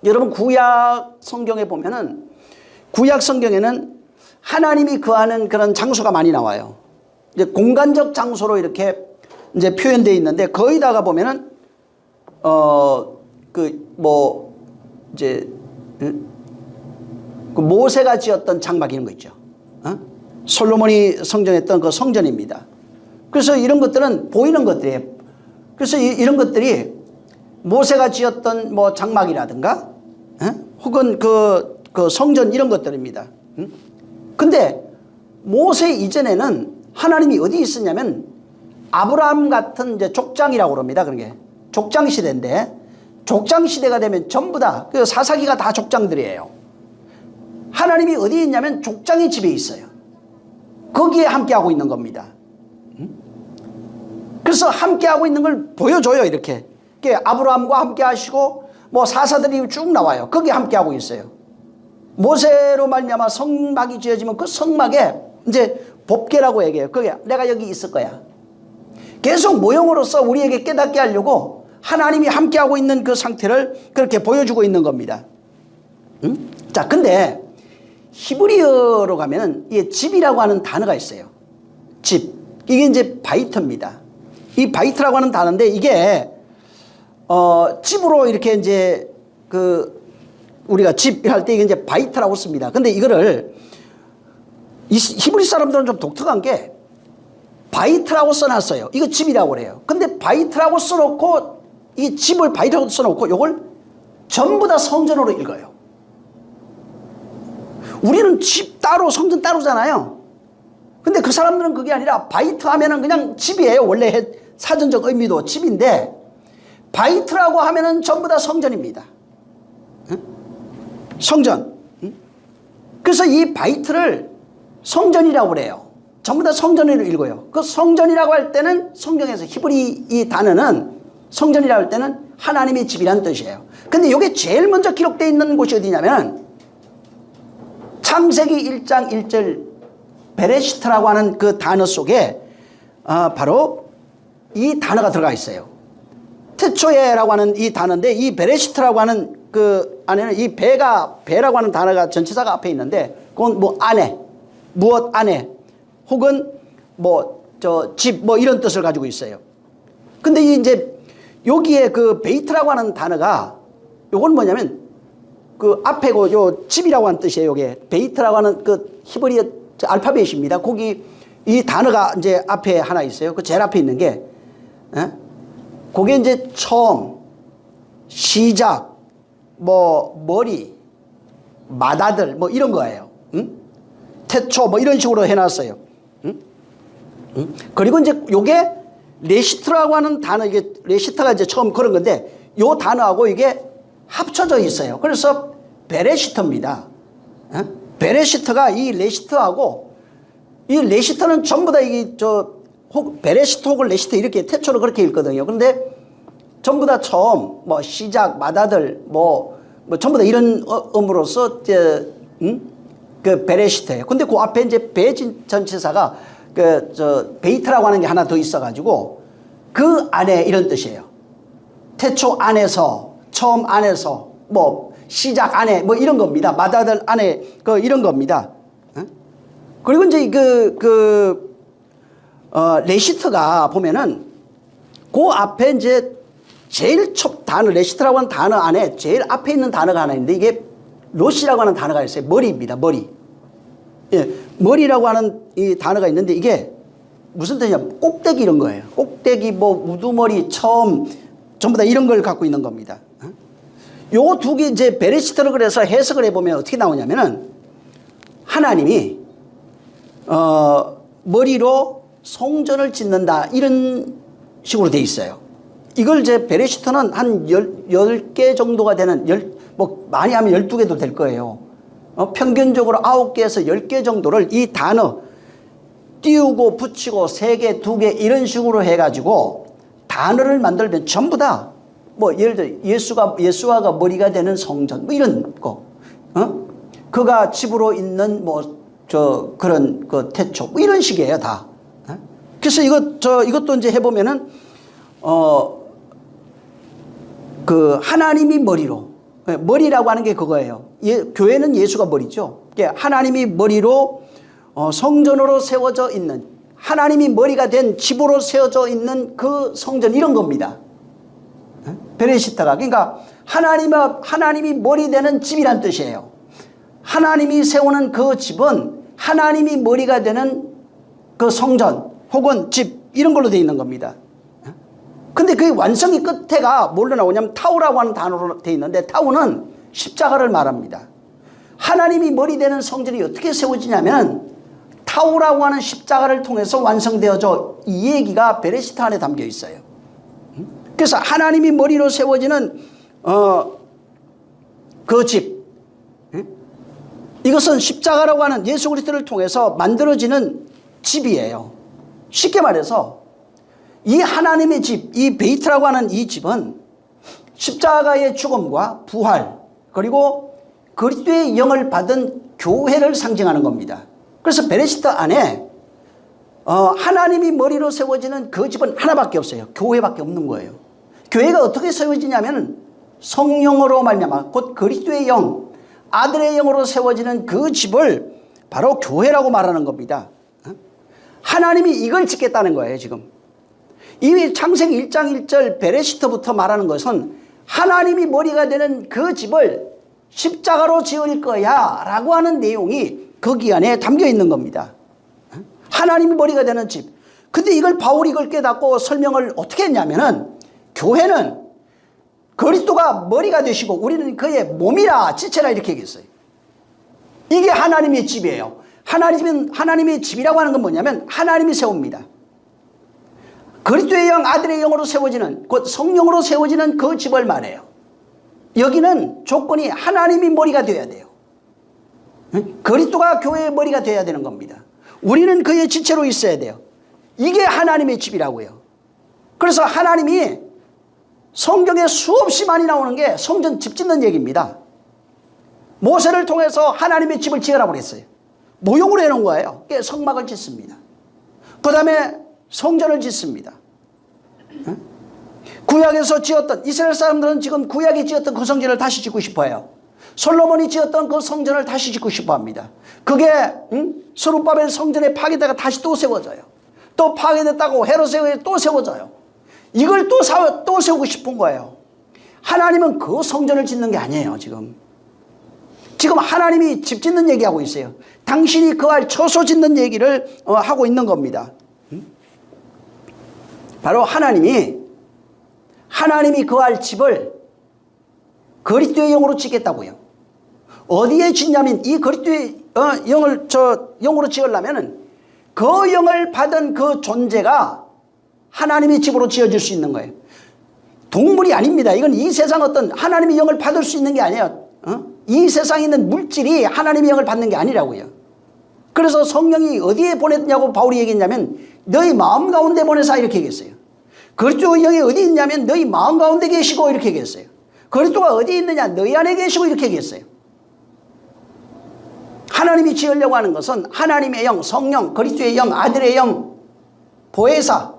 여러분 구약 성경에 보면은 구약 성경에는 하나님이 거하는 그런 장소가 많이 나와요. 이제 공간적 장소로 이렇게 이제 표현되어 있는데 거기다가 보면은 그 모세가 지었던 장막 이런 거 있죠. 솔로몬이 성전했던 그 성전입니다. 그래서 이런 것들은 보이는 것들이에요. 그래서 이런 것들이 모세가 지었던 뭐 장막이라든가 혹은 그 성전 이런 것들입니다. 근데 모세 이전에는 하나님이 어디 있었냐면 아브라함 같은 이제 족장이라고 그럽니다. 그런 게 족장 시대인데 족장 시대가 되면 전부 다 그 사사기가 다 족장들이에요. 하나님이 어디 있냐면 족장의 집에 있어요. 거기에 함께하고 있는 겁니다. 그래서 함께하고 있는 걸 보여줘요. 이렇게 아브라함과 함께 하시고 뭐 사사들이 쭉 나와요. 거기에 함께하고 있어요. 모세로 말미암아 성막이 지어지면 그 성막에 이제 법궤라고 얘기해요. 그게 내가 여기 있을 거야. 계속 모형으로서 우리에게 깨닫게 하려고 하나님이 함께하고 있는 그 상태를 그렇게 보여주고 있는 겁니다. 자, 근데 히브리어로 가면은 이 집이라고 하는 단어가 있어요. 집. 이게 이제 바이트입니다. 이 바이트라고 하는 단어인데 이게 집으로 이렇게 이제 우리가 집 할 때 이게 이제 바이트라고 씁니다. 근데 이거를 히브리 사람들은 좀 독특한 게 바이트라고 써놨어요. 이거 집이라고 그래요. 근데 바이트라고 써놓고 이 집을 바이트라고 써놓고 이걸 전부 다 성전으로 읽어요. 우리는 집 따로 성전 따로잖아요. 근데 그 사람들은 그게 아니라 바이트 하면은 그냥 집이에요. 원래 사전적 의미도 집인데 바이트라고 하면은 전부 다 성전입니다. 성전. 그래서 이 바이트를 성전이라고 그래요. 전부 다 성전으로 읽어요. 그 성전이라고 할 때는 성경에서 히브리 이 단어는 성전이라고 할 때는 하나님의 집이라는 뜻이에요. 근데 이게 제일 먼저 기록되어 있는 곳이 어디냐면 창세기 1장 1절 베레시트라고 하는 그 단어 속에 바로 이 단어가 들어가 있어요. 태초에라고 하는 이 단어인데 이 베레시트라고 하는 그 안에는 이 배라고 하는 단어가 전치사가 앞에 있는데 그건 뭐 안에, 무엇 안에 혹은 뭐 집 뭐 이런 뜻을 가지고 있어요. 근데 이제 여기에 그 베이트라고 하는 단어가 요건 뭐냐면 그 앞에 요 집이라고 하는 뜻이에요. 요게 베이트라고 하는 그 히브리어 알파벳입니다. 거기 이 단어가 이제 앞에 하나 있어요. 그 제일 앞에 있는 게 그게 이제 처음, 시작, 뭐 머리, 맏아들 뭐 이런 거예요. 태초 뭐 이런 식으로 해놨어요. 그리고 이제 요게 레시트라고 하는 단어, 이게 레시트가 이제 처음 그런 건데 요 단어하고 이게 합쳐져 있어요. 그래서 베레시터입니다. 베레시터가 이 레시터하고, 이 레시터는 전부 다 베레시터 혹은 레시터 이렇게 태초로 그렇게 읽거든요. 그런데 전부 다 처음, 뭐 시작, 맏아들, 뭐 전부 다 이런 음으로써 그 베레시터예요. 근데 그 앞에 이제 전치사가 베이트라고 하는 게 하나 더 있어가지고 그 안에 이런 뜻이에요. 태초 안에서, 처음 안에서, 뭐 시작 안에, 뭐 이런 겁니다. 맏아들 안에 이런 겁니다. 그리고 이제 레시터가 보면은 그 앞에 이제 제일 첫 단어, 레시터라고 하는 단어 안에 제일 앞에 있는 단어가 하나 있는데 이게 로시라고 하는 단어가 있어요. 머리입니다. 머리. 예, 머리라고 하는 이 단어가 있는데 이게 무슨 뜻이냐면 꼭대기 이런 거예요. 꼭대기, 뭐 우두머리, 처음, 전부 다 이런 걸 갖고 있는 겁니다. 요 두 개 이제 베레시터를 그래서 해석을 해보면 어떻게 나오냐면은 하나님이 머리로 성전을 짓는다 이런 식으로 돼 있어요. 이걸 이제 베레시터는 한 10개 정도가 되는, 뭐 많이 하면 12개도 될 거예요. 평균적으로 9개에서 10개 정도를 이 단어 띄우고 붙이고 3개, 2개 이런 식으로 해가지고 단어를 만들면 전부 다 뭐 예를 들어 예수아가 머리가 되는 성전 뭐 이런 거, 그가 집으로 있는 뭐 그런 그 태초 뭐 이런 식이에요 다. 그래서 이것도 이제 해보면은 그 하나님이 머리라고 하는 게 그거예요. 교회는 예수가 머리죠. 하나님이 머리로 성전으로 세워져 있는, 하나님이 머리가 된 집으로 세워져 있는 그 성전 이런 겁니다. 베레시타가. 그러니까 하나님이 머리 되는 집이란 뜻이에요. 하나님이 세우는 그 집은 하나님이 머리가 되는 그 성전 혹은 집 이런 걸로 되어 있는 겁니다. 근데 그 완성이 끝에가 뭘로 나오냐면 타우라고 하는 단어로 되어 있는데 타우는 십자가를 말합니다. 하나님이 머리 되는 성전이 어떻게 세워지냐면 타우라고 하는 십자가를 통해서 완성되어져, 이 얘기가 베레시타 안에 담겨 있어요. 그래서 하나님이 머리로 세워지는 그 집, 이것은 십자가라고 하는 예수 그리스도를 통해서 만들어지는 집이에요. 쉽게 말해서 이 하나님의 집, 이 베이트라고 하는 이 집은 십자가의 죽음과 부활 그리고 그리스도의 영을 받은 교회를 상징하는 겁니다. 그래서 베레시터 안에 하나님이 머리로 세워지는 그 집은 하나밖에 없어요. 교회밖에 없는 거예요. 교회가 어떻게 세워지냐면 성령으로 말미암아 곧 그리스도의 영, 아들의 영으로 세워지는 그 집을 바로 교회라고 말하는 겁니다. 하나님이 이걸 짓겠다는 거예요. 지금 이 창세기 1장 1절 베레시터부터 말하는 것은 하나님이 머리가 되는 그 집을 십자가로 지을 거야 라고 하는 내용이 거기 안에 담겨 있는 겁니다. 하나님이 머리가 되는 집. 근데 바울이 이걸 깨닫고 설명을 어떻게 했냐면은 교회는 그리스도가 머리가 되시고 우리는 그의 몸이라 지체라 이렇게 얘기했어요. 이게 하나님의 집이에요. 하나님의 집이라고 하는 건 뭐냐면 하나님이 세웁니다. 그리스도의 영, 아들의 영으로 세워지는, 곧 성령으로 세워지는 그 집을 말해요. 여기는 조건이 하나님이 머리가 되어야 돼요. 그리스도가 교회의 머리가 되어야 되는 겁니다. 우리는 그의 지체로 있어야 돼요. 이게 하나님의 집이라고요. 그래서 하나님이 성경에 수없이 많이 나오는 게 성전 집 짓는 얘기입니다. 모세를 통해서 하나님의 집을 지으라고 그랬어요. 모형으로 해놓은 거예요. 성막을 짓습니다. 그 다음에 성전을 짓습니다. 구약에서 지었던, 이스라엘 사람들은 지금 구약이 지었던 그 성전을 다시 짓고 싶어요. 솔로몬이 지었던 그 성전을 다시 짓고 싶어 합니다. 그게 스룹바벨 성전에 파괴되다가 다시 또 세워져요. 또 파괴됐다고 헤롯에 의해 또 세워져요. 이걸 또 세우고 싶은 거예요. 하나님은 그 성전을 짓는 게 아니에요. 지금 하나님이 집 짓는 얘기하고 있어요. 당신이 거할 처소 짓는 얘기를 하고 있는 겁니다. 바로 하나님이 거할 집을 그리스도의 영으로 짓겠다고요. 어디에 짓냐면 이 그리스도의 영으로 지으려면 그 영을 받은 그 존재가 하나님의 집으로 지어질 수 있는 거예요. 동물이 아닙니다. 이건 이 세상 어떤 하나님의 영을 받을 수 있는 게 아니에요. 이 세상에 있는 물질이 하나님의 영을 받는 게 아니라고요. 그래서 성령이 어디에 보냈냐고 바울이 얘기했냐면 너희 마음 가운데 보내사 이렇게 얘기했어요. 그리스도의 영이 어디 있냐면 너희 마음 가운데 계시고 이렇게 얘기했어요. 그리스도가 어디 있느냐 너희 안에 계시고 이렇게 얘기했어요. 하나님이 지으려고 하는 것은 하나님의 영, 성령, 그리스도의 영, 아들의 영, 보혜사,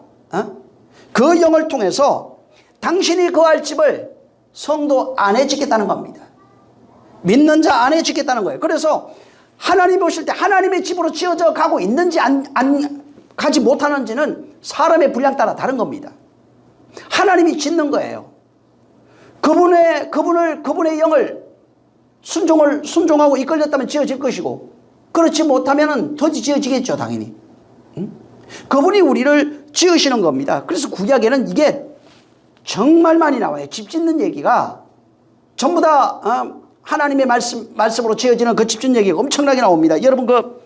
그 영을 통해서 당신이 거할 집을 성도 안에 짓겠다는 겁니다. 믿는 자 안에 짓겠다는 거예요. 그래서 하나님이 오실 때 하나님의 집으로 지어져 가고 있는지 안 가지 못하는지는 사람의 분량 따라 다른 겁니다. 하나님이 짓는 거예요. 그분의 영을 순종하고 이끌렸다면 지어질 것이고, 그렇지 못하면 더디 지어지겠죠, 당연히. 그분이 우리를 지으시는 겁니다. 그래서 구약에는 이게 정말 많이 나와요. 집 짓는 얘기가 전부 다 하나님의 말씀으로 지어지는 그 집 짓는 얘기가 엄청나게 나옵니다. 여러분 그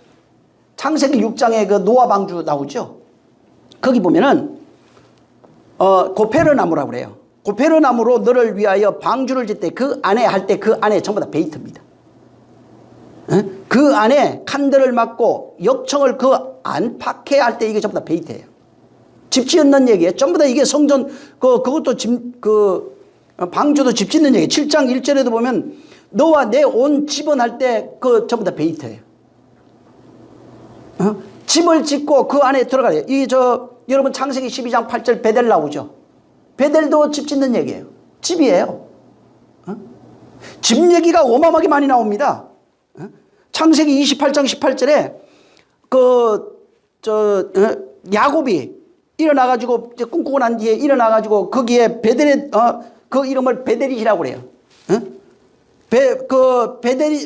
창세기 6장에 그 노아 방주 나오죠. 거기 보면은 고페르 나무라고 그래요. 고페르 나무로 너를 위하여 방주를 짓 때 그 안에 할 때 그 안에 전부 다 베이트입니다. 그 안에 칸들을 막고 역청을 그 안팎에 할 때 이게 전부 다 베이트예요. 집 짓는 얘기예요. 전부 다 이게 성전 그것도 방주도 집 짓는 얘기. 7장 1절에도 보면 너와 내 온 집은 할 때 그 전부 다 베이트예요. 집을 짓고 그 안에 들어가요. 여러분 창세기 12장 8절 베델 나오죠. 베델도 집 짓는 얘기예요. 집이에요. 집 얘기가 어마어마하게 많이 나옵니다. 창세기 28장 18절에 야곱이 일어나가지고 꿈꾸고 난 뒤에 일어나가지고 거기에 베델에 그 이름을 베델이라고 그래요.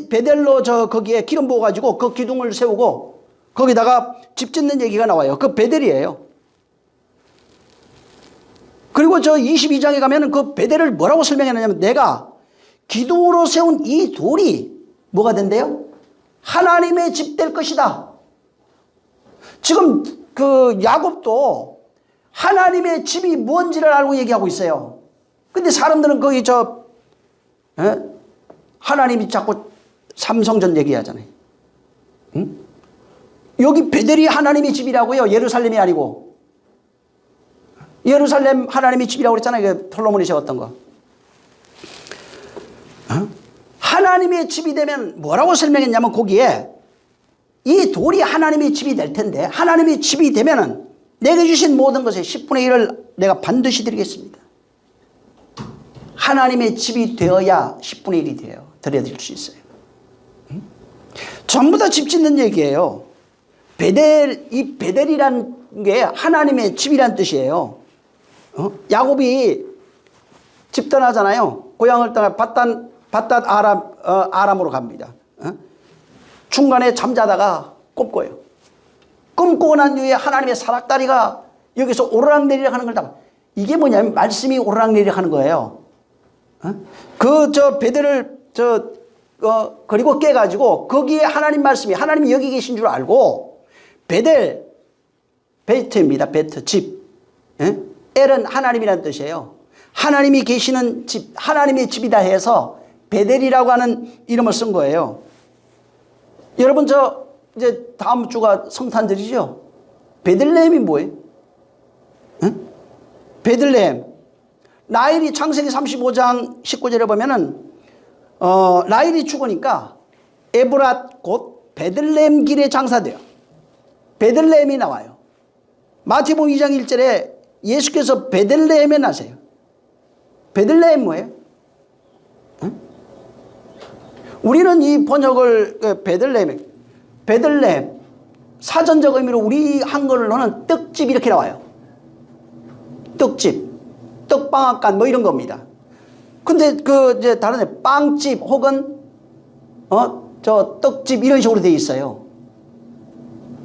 베델로 거기에 기름 부어가지고 그 기둥을 세우고 거기다가 집 짓는 얘기가 나와요. 그 베델이에요. 그리고 22장에 가면은 그 베델을 뭐라고 설명했냐면 내가 기둥으로 세운 이 돌이 뭐가 된대요? 하나님의 집 될 것이다. 지금 그 야곱도 하나님의 집이 뭔지를 알고 얘기하고 있어요. 근데 사람들은 거기 하나님이 자꾸 삼성전 얘기하잖아요. 응? 여기 베델이 하나님의 집이라고요. 예루살렘이 아니고. 예루살렘 하나님의 집이라고 그랬잖아요. 솔로몬이 세웠던 거. 하나님의 집이 되면 뭐라고 설명했냐면 거기에 이 돌이 하나님의 집이 될 텐데 하나님의 집이 되면은 내게 주신 모든 것의 10분의 1을 내가 반드시 드리겠습니다. 하나님의 집이 되어야 10분의 1이 돼요. 드려질 수 있어요. 전부 다 집 짓는 얘기예요. 이 베델이란 게 하나님의 집이란 뜻이에요. 야곱이 집 떠나잖아요. 고향을 떠나 바단 아람으로 갑니다. 중간에 잠자다가 꿈꿔요. 꿈꾸고 난 뒤에 하나님의 사락다리가 여기서 오르락내리락 하는 걸 다. 이게 뭐냐면 말씀이 오르락내리락 하는 거예요. 베델을 그리고 깨가지고 거기에 하나님 말씀이 하나님이 여기 계신 줄 알고 베델 베이트입니다. 베트 집. 엘은 하나님이라는 뜻이에요. 하나님이 계시는 집, 하나님의 집이다 해서 베델이라고 하는 이름을 쓴 거예요. 여러분 이제 다음 주가 성탄절이죠. 베들레헴이 뭐예요? 베들레헴. 라헬이 창세기 35장 19절에 보면은 라헬이 죽으니까 에브랏 곧 베들레헴 길에 장사돼요. 베들레헴이 나와요. 마태복음 2장 1절에 예수께서 베들레헴에 나세요. 베들레헴 뭐예요? 우리는 이 번역을 베들레헴 사전적 의미로 우리 한글로는 떡집 이렇게 나와요. 떡집, 떡방앗간 뭐 이런 겁니다. 근데 이제 다른 데 빵집 혹은 떡집 이런 식으로 돼 있어요.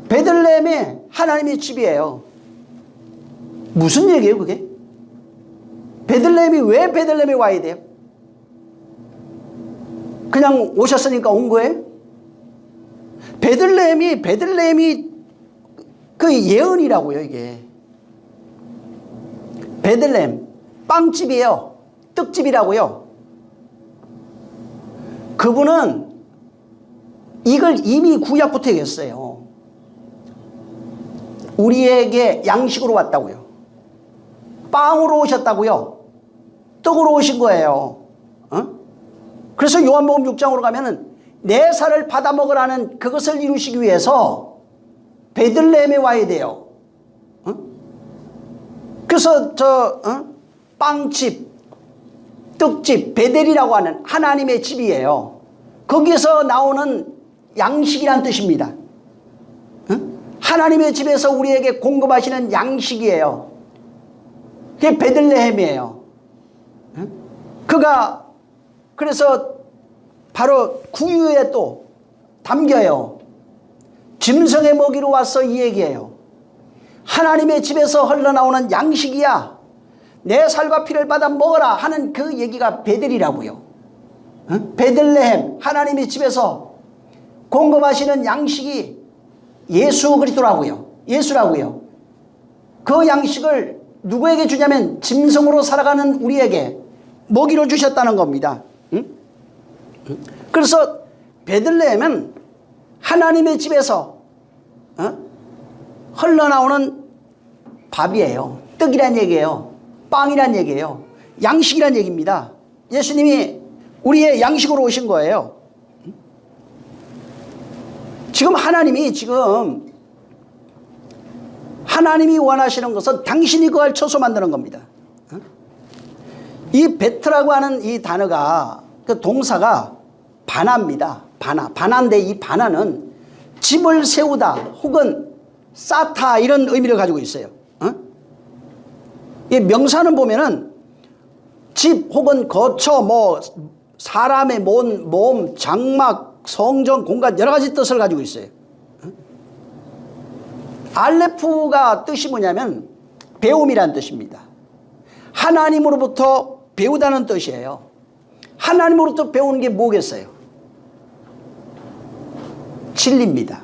베들레헴이 하나님의 집이에요. 무슨 얘기예요, 그게? 베들레헴이 왜 베들레헴에 와야 돼요? 그냥 오셨으니까 온 거예요? 베들레헴이 그 예언이라고요, 이게. 베들레헴. 빵집이에요. 떡집이라고요. 그분은 이걸 이미 구약부터 얘기했어요. 우리에게 양식으로 왔다고요. 빵으로 오셨다고요. 떡으로 오신 거예요. 그래서 요한복음 6장으로 가면은 내 살을 받아 먹으라는 그것을 이루시기 위해서 베들레헴에 와야 돼요. 그래서 빵집, 떡집, 베델이라고 하는 하나님의 집이에요. 거기에서 나오는 양식이란 뜻입니다. 하나님의 집에서 우리에게 공급하시는 양식이에요. 그게 베들레헴이에요. 그가 그래서 바로 구유에 또 담겨요. 짐승의 먹이로 와서 이 얘기예요. 하나님의 집에서 흘러나오는 양식이야. 내 살과 피를 받아 먹어라 하는 그 얘기가 베델이라고요. 베들레헴, 하나님의 집에서 공급하시는 양식이 예수 그리스도라고요. 예수라고요. 그 양식을 누구에게 주냐면 짐승으로 살아가는 우리에게 먹이로 주셨다는 겁니다. 그래서 베들레헴은 하나님의 집에서 흘러나오는 밥이에요. 떡이란 얘기예요. 빵이란 얘기예요. 양식이란 얘기입니다. 예수님이 우리의 양식으로 오신 거예요. 지금 하나님이 원하시는 것은 당신이 거할 처소 만드는 겁니다. 이 베트라고 하는 이 단어가 그 동사가 바나입니다. 바나인데 이 바나는 집을 세우다 혹은 쌓다 이런 의미를 가지고 있어요. 이 명사는 보면은 집 혹은 거처 사람의 몸, 장막, 성전, 공간 여러 가지 뜻을 가지고 있어요. 알레프가 뜻이 뭐냐면 배움이란 뜻입니다. 하나님으로부터 배우다는 뜻이에요. 하나님으로부터 배우는 게 뭐겠어요? 진리입니다.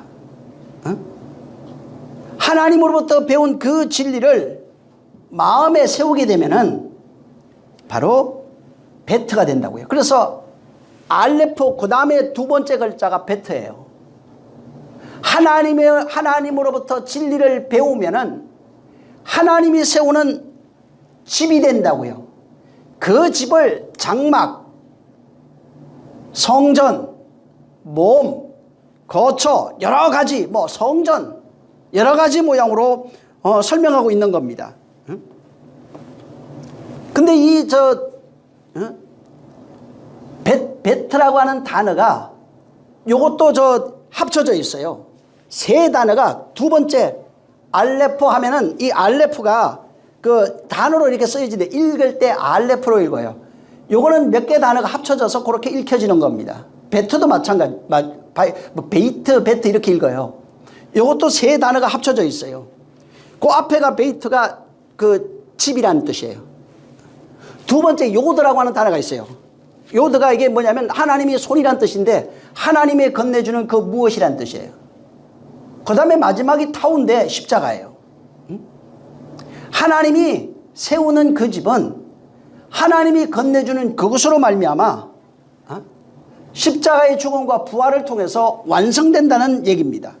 하나님으로부터 배운 그 진리를 마음에 세우게 되면은 바로 베트가 된다고요. 그래서 알레프 그 다음에 두 번째 글자가 베트예요. 하나님으로부터 진리를 배우면은 하나님이 세우는 집이 된다고요. 그 집을 장막, 성전, 몸, 거처 여러 가지 성전 여러 가지 모양으로 설명하고 있는 겁니다. 근데 베트라고 하는 단어가 요것도 합쳐져 있어요. 세 단어가 두 번째 알레프 하면은 이 알레프가 그 단어로 이렇게 쓰여지는데 읽을 때 알레프로 읽어요. 요거는 몇 개 단어가 합쳐져서 그렇게 읽혀지는 겁니다. 베트도 마찬가지, 베이트, 베트 이렇게 읽어요. 요것도 세 단어가 합쳐져 있어요. 그 앞에가 베이트가 그 집이라는 뜻이에요. 두 번째 요드라고 하는 단어가 있어요. 요드가 이게 뭐냐면 하나님이 손이란 뜻인데 하나님의 건네주는 그 무엇이란 뜻이에요. 그 다음에 마지막이 타운데 십자가예요. 하나님이 세우는 그 집은 하나님이 건네주는 그것으로 말미암아 십자가의 죽음과 부활을 통해서 완성된다는 얘기입니다.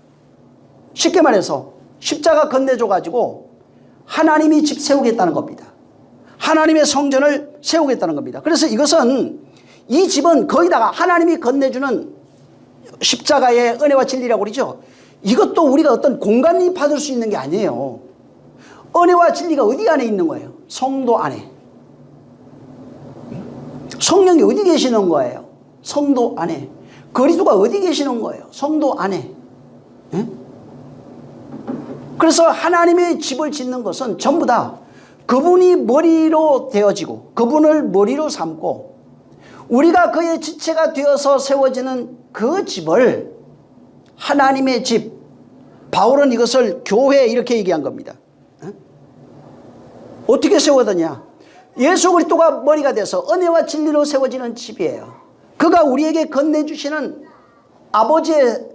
쉽게 말해서 십자가 건네줘가지고 하나님이 집 세우겠다는 겁니다. 하나님의 성전을 세우겠다는 겁니다. 그래서 이것은 이 집은 거기다가 하나님이 건네주는 십자가의 은혜와 진리라고 그러죠. 이것도 우리가 어떤 공간이 받을 수 있는 게 아니에요. 은혜와 진리가 어디 안에 있는 거예요? 성도 안에. 성령이 어디 계시는 거예요? 성도 안에. 그리스도가 어디 계시는 거예요? 성도 안에. 그래서 하나님의 집을 짓는 것은 전부 다 그분이 머리로 되어지고 그분을 머리로 삼고 우리가 그의 지체가 되어서 세워지는 그 집을 하나님의 집, 바울은 이것을 교회 이렇게 얘기한 겁니다. 어떻게 세워졌냐? 예수 그리스도가 머리가 돼서 은혜와 진리로 세워지는 집이에요. 그가 우리에게 건네주시는 아버지의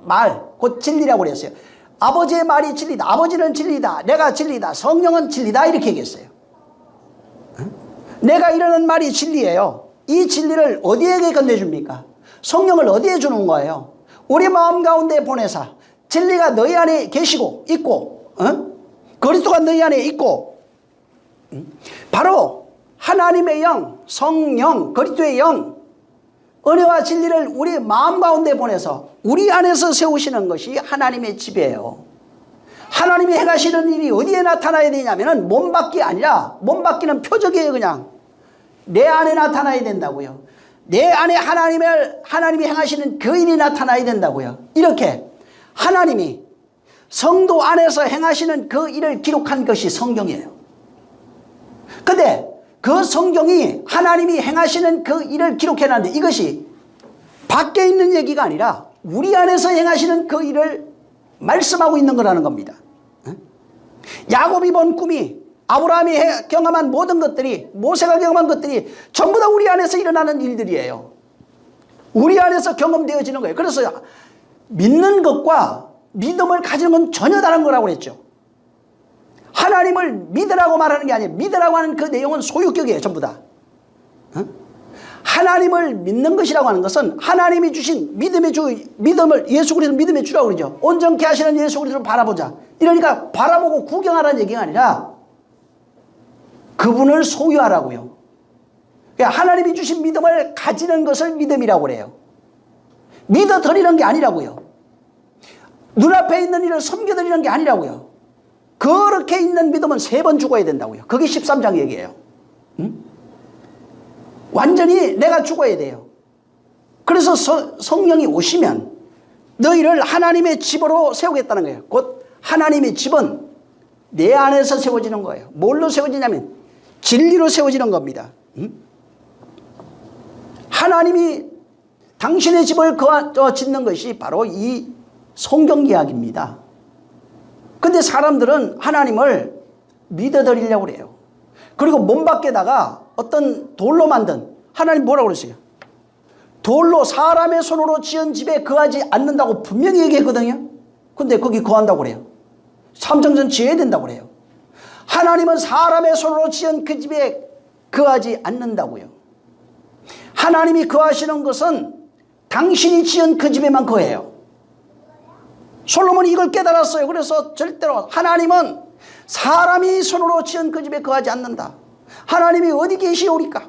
말, 곧 진리라고 그랬어요. 아버지의 말이 진리다. 아버지는 진리다. 내가 진리다. 성령은 진리다. 이렇게 얘기했어요. 내가 이러는 말이 진리예요. 이 진리를 어디에게 건네줍니까? 성령을 어디에 주는 거예요? 우리 마음 가운데 보내사 진리가 너희 안에 계시고 있고 그리스도가 너희 안에 있고 바로 하나님의 영, 성령, 그리스도의 영, 은혜와 진리를 우리 마음 가운데 보내서 우리 안에서 세우시는 것이 하나님의 집이에요. 하나님이 행하시는 일이 어디에 나타나야 되냐면은 몸 밖이 아니라, 몸 밖이는 표적이에요. 그냥 내 안에 나타나야 된다고요. 내 안에 하나님이 행하시는 그 일이 나타나야 된다고요. 이렇게 하나님이 성도 안에서 행하시는 그 일을 기록한 것이 성경이에요. 근데 그 성경이 하나님이 행하시는 그 일을 기록해놨는데 이것이 밖에 있는 얘기가 아니라 우리 안에서 행하시는 그 일을 말씀하고 있는 거라는 겁니다. 야곱이 본 꿈이, 아브라함이 경험한 모든 것들이, 모세가 경험한 것들이 전부 다 우리 안에서 일어나는 일들이에요. 우리 안에서 경험되어지는 거예요. 그래서 믿는 것과 믿음을 가지는 건 전혀 다른 거라고 그랬죠. 하나님을 믿으라고 말하는 게 아니에요. 믿으라고 하는 그 내용은 소유격이에요. 전부 다. 하나님을 믿는 것이라고 하는 것은 하나님이 주신 믿음을 예수 그리스도 믿음의 주라고 그러죠. 온전케 하시는 예수 그리스도를 바라보자. 이러니까 바라보고 구경하라는 얘기가 아니라 그분을 소유하라고요. 그러니까 하나님이 주신 믿음을 가지는 것을 믿음이라고 그래요. 믿어드리는 게 아니라고요. 눈앞에 있는 일을 섬겨드리는 게 아니라고요. 그렇게 있는 믿음은 3번 죽어야 된다고요. 그게 13장 얘기예요. 완전히 내가 죽어야 돼요. 그래서 성령이 오시면 너희를 하나님의 집으로 세우겠다는 거예요. 곧 하나님의 집은 내 안에서 세워지는 거예요. 뭘로 세워지냐면 진리로 세워지는 겁니다. 하나님이 당신의 집을 짓는 것이 바로 이 성경 이야기입니다. 근데 사람들은 하나님을 믿어드리려고 그래요. 그리고 몸 밖에다가 어떤 돌로 만든, 하나님 뭐라고 그랬어요? 돌로 사람의 손으로 지은 집에 거하지 않는다고 분명히 얘기했거든요. 근데 거기 거한다고 그래요. 삼성전 지어야 된다고 그래요. 하나님은 사람의 손으로 지은 그 집에 거하지 않는다고요. 하나님이 거하시는 것은 당신이 지은 그 집에만 거해요. 솔로몬이 이걸 깨달았어요. 그래서 절대로 하나님은 사람이 손으로 지은 그 집에 거하지 않는다. 하나님이 어디 계시오리까?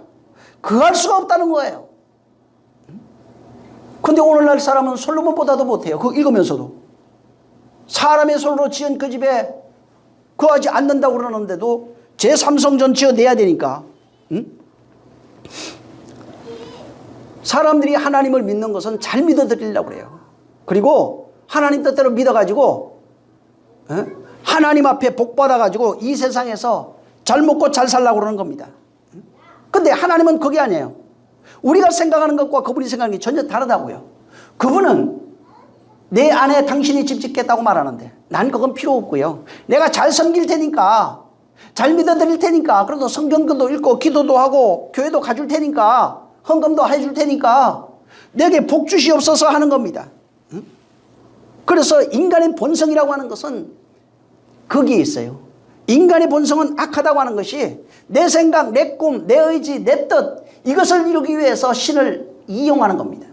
거할 수가 없다는 거예요. 근데 오늘날 사람은 솔로몬보다도 못해요. 그거 읽으면서도. 사람의 손으로 지은 그 집에 거하지 않는다고 그러는데도 제3성전 지어내야 되니까. 사람들이 하나님을 믿는 것은 잘 믿어드리려고 그래요. 그리고 하나님 뜻대로 믿어가지고 하나님 앞에 복 받아가지고 이 세상에서 잘 먹고 잘 살려고 그러는 겁니다. 근데 하나님은 그게 아니에요. 우리가 생각하는 것과 그분이 생각하는 게 전혀 다르다고요. 그분은 내 안에 당신이 집 짓겠다고 말하는데 난 그건 필요 없고요. 내가 잘 섬길 테니까, 잘 믿어드릴 테니까, 그래도 성경도 읽고 기도도 하고 교회도 가줄 테니까, 헌금도 해줄 테니까 내게 복 주시옵소서 하는 겁니다. 그래서 인간의 본성이라고 하는 것은 거기에 있어요. 인간의 본성은 악하다고 하는 것이 내 생각, 내 꿈, 내 의지, 내 뜻, 이것을 이루기 위해서 신을 이용하는 겁니다.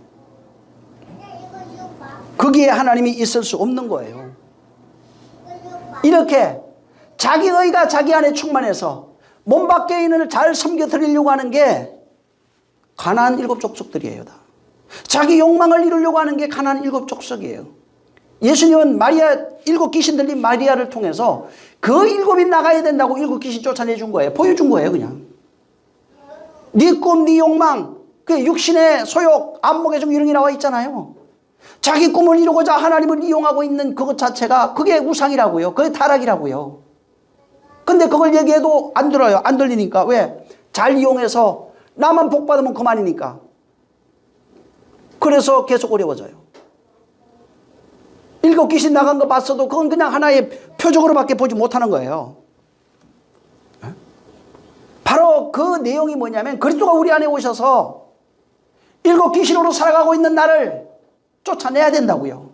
거기에 하나님이 있을 수 없는 거예요. 이렇게 자기 의가 자기 안에 충만해서 몸 밖에 있는 일을 잘 섬겨드리려고 하는 게 가나안 7족속들이에요. 다. 자기 욕망을 이루려고 하는 게 가나안 7족속이에요. 예수님은 마리아, 7 귀신 들린 마리아를 통해서 그 7이 나가야 된다고 7 귀신 쫓아내준 거예요. 보여준 거예요. 그냥 네 꿈, 네 욕망, 그 육신의 소욕, 안목의 좀 이런 게 나와 있잖아요. 자기 꿈을 이루고자 하나님을 이용하고 있는 그것 자체가 그게 우상이라고요. 그게 타락이라고요. 근데 그걸 얘기해도 안 들어요. 안 들리니까. 왜? 잘 이용해서 나만 복 받으면 그만이니까. 그래서 계속 어려워져요. 7 귀신 나간 거 봤어도 그건 그냥 하나의 표적으로밖에 보지 못하는 거예요. 바로 그 내용이 뭐냐면 그리스도가 우리 안에 오셔서 7 귀신으로 살아가고 있는 나를 쫓아내야 된다고요.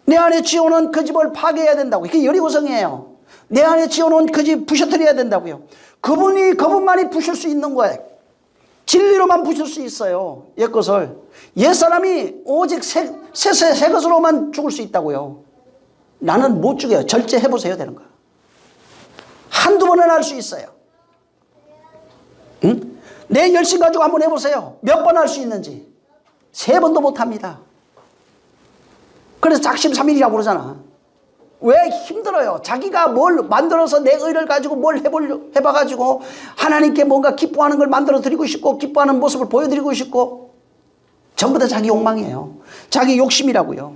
내 안에 지어오는 그 집을 파괴해야 된다고. 이게 여리고성이에요. 내 안에 지어놓은 그 집 부셔뜨려야 된다고요. 그분만이 부실 수 있는 거예요. 진리로만 부실 수 있어요. 옛것을. 옛사람이 오직 새 것으로만 죽을 수 있다고요. 나는 못 죽여요. 절제해보세요 되는 거야. 한두 번은 할 수 있어요. 응? 내 열심 가지고 한번 해보세요. 몇 번 할 수 있는지. 3번도 못합니다. 그래서 작심삼일이라고 그러잖아. 왜 힘들어요? 자기가 뭘 만들어서 내 의를 가지고 뭘 해봐가지고 하나님께 뭔가 기뻐하는 걸 만들어 드리고 싶고 기뻐하는 모습을 보여드리고 싶고 전부 다 자기 욕망이에요. 자기 욕심이라고요.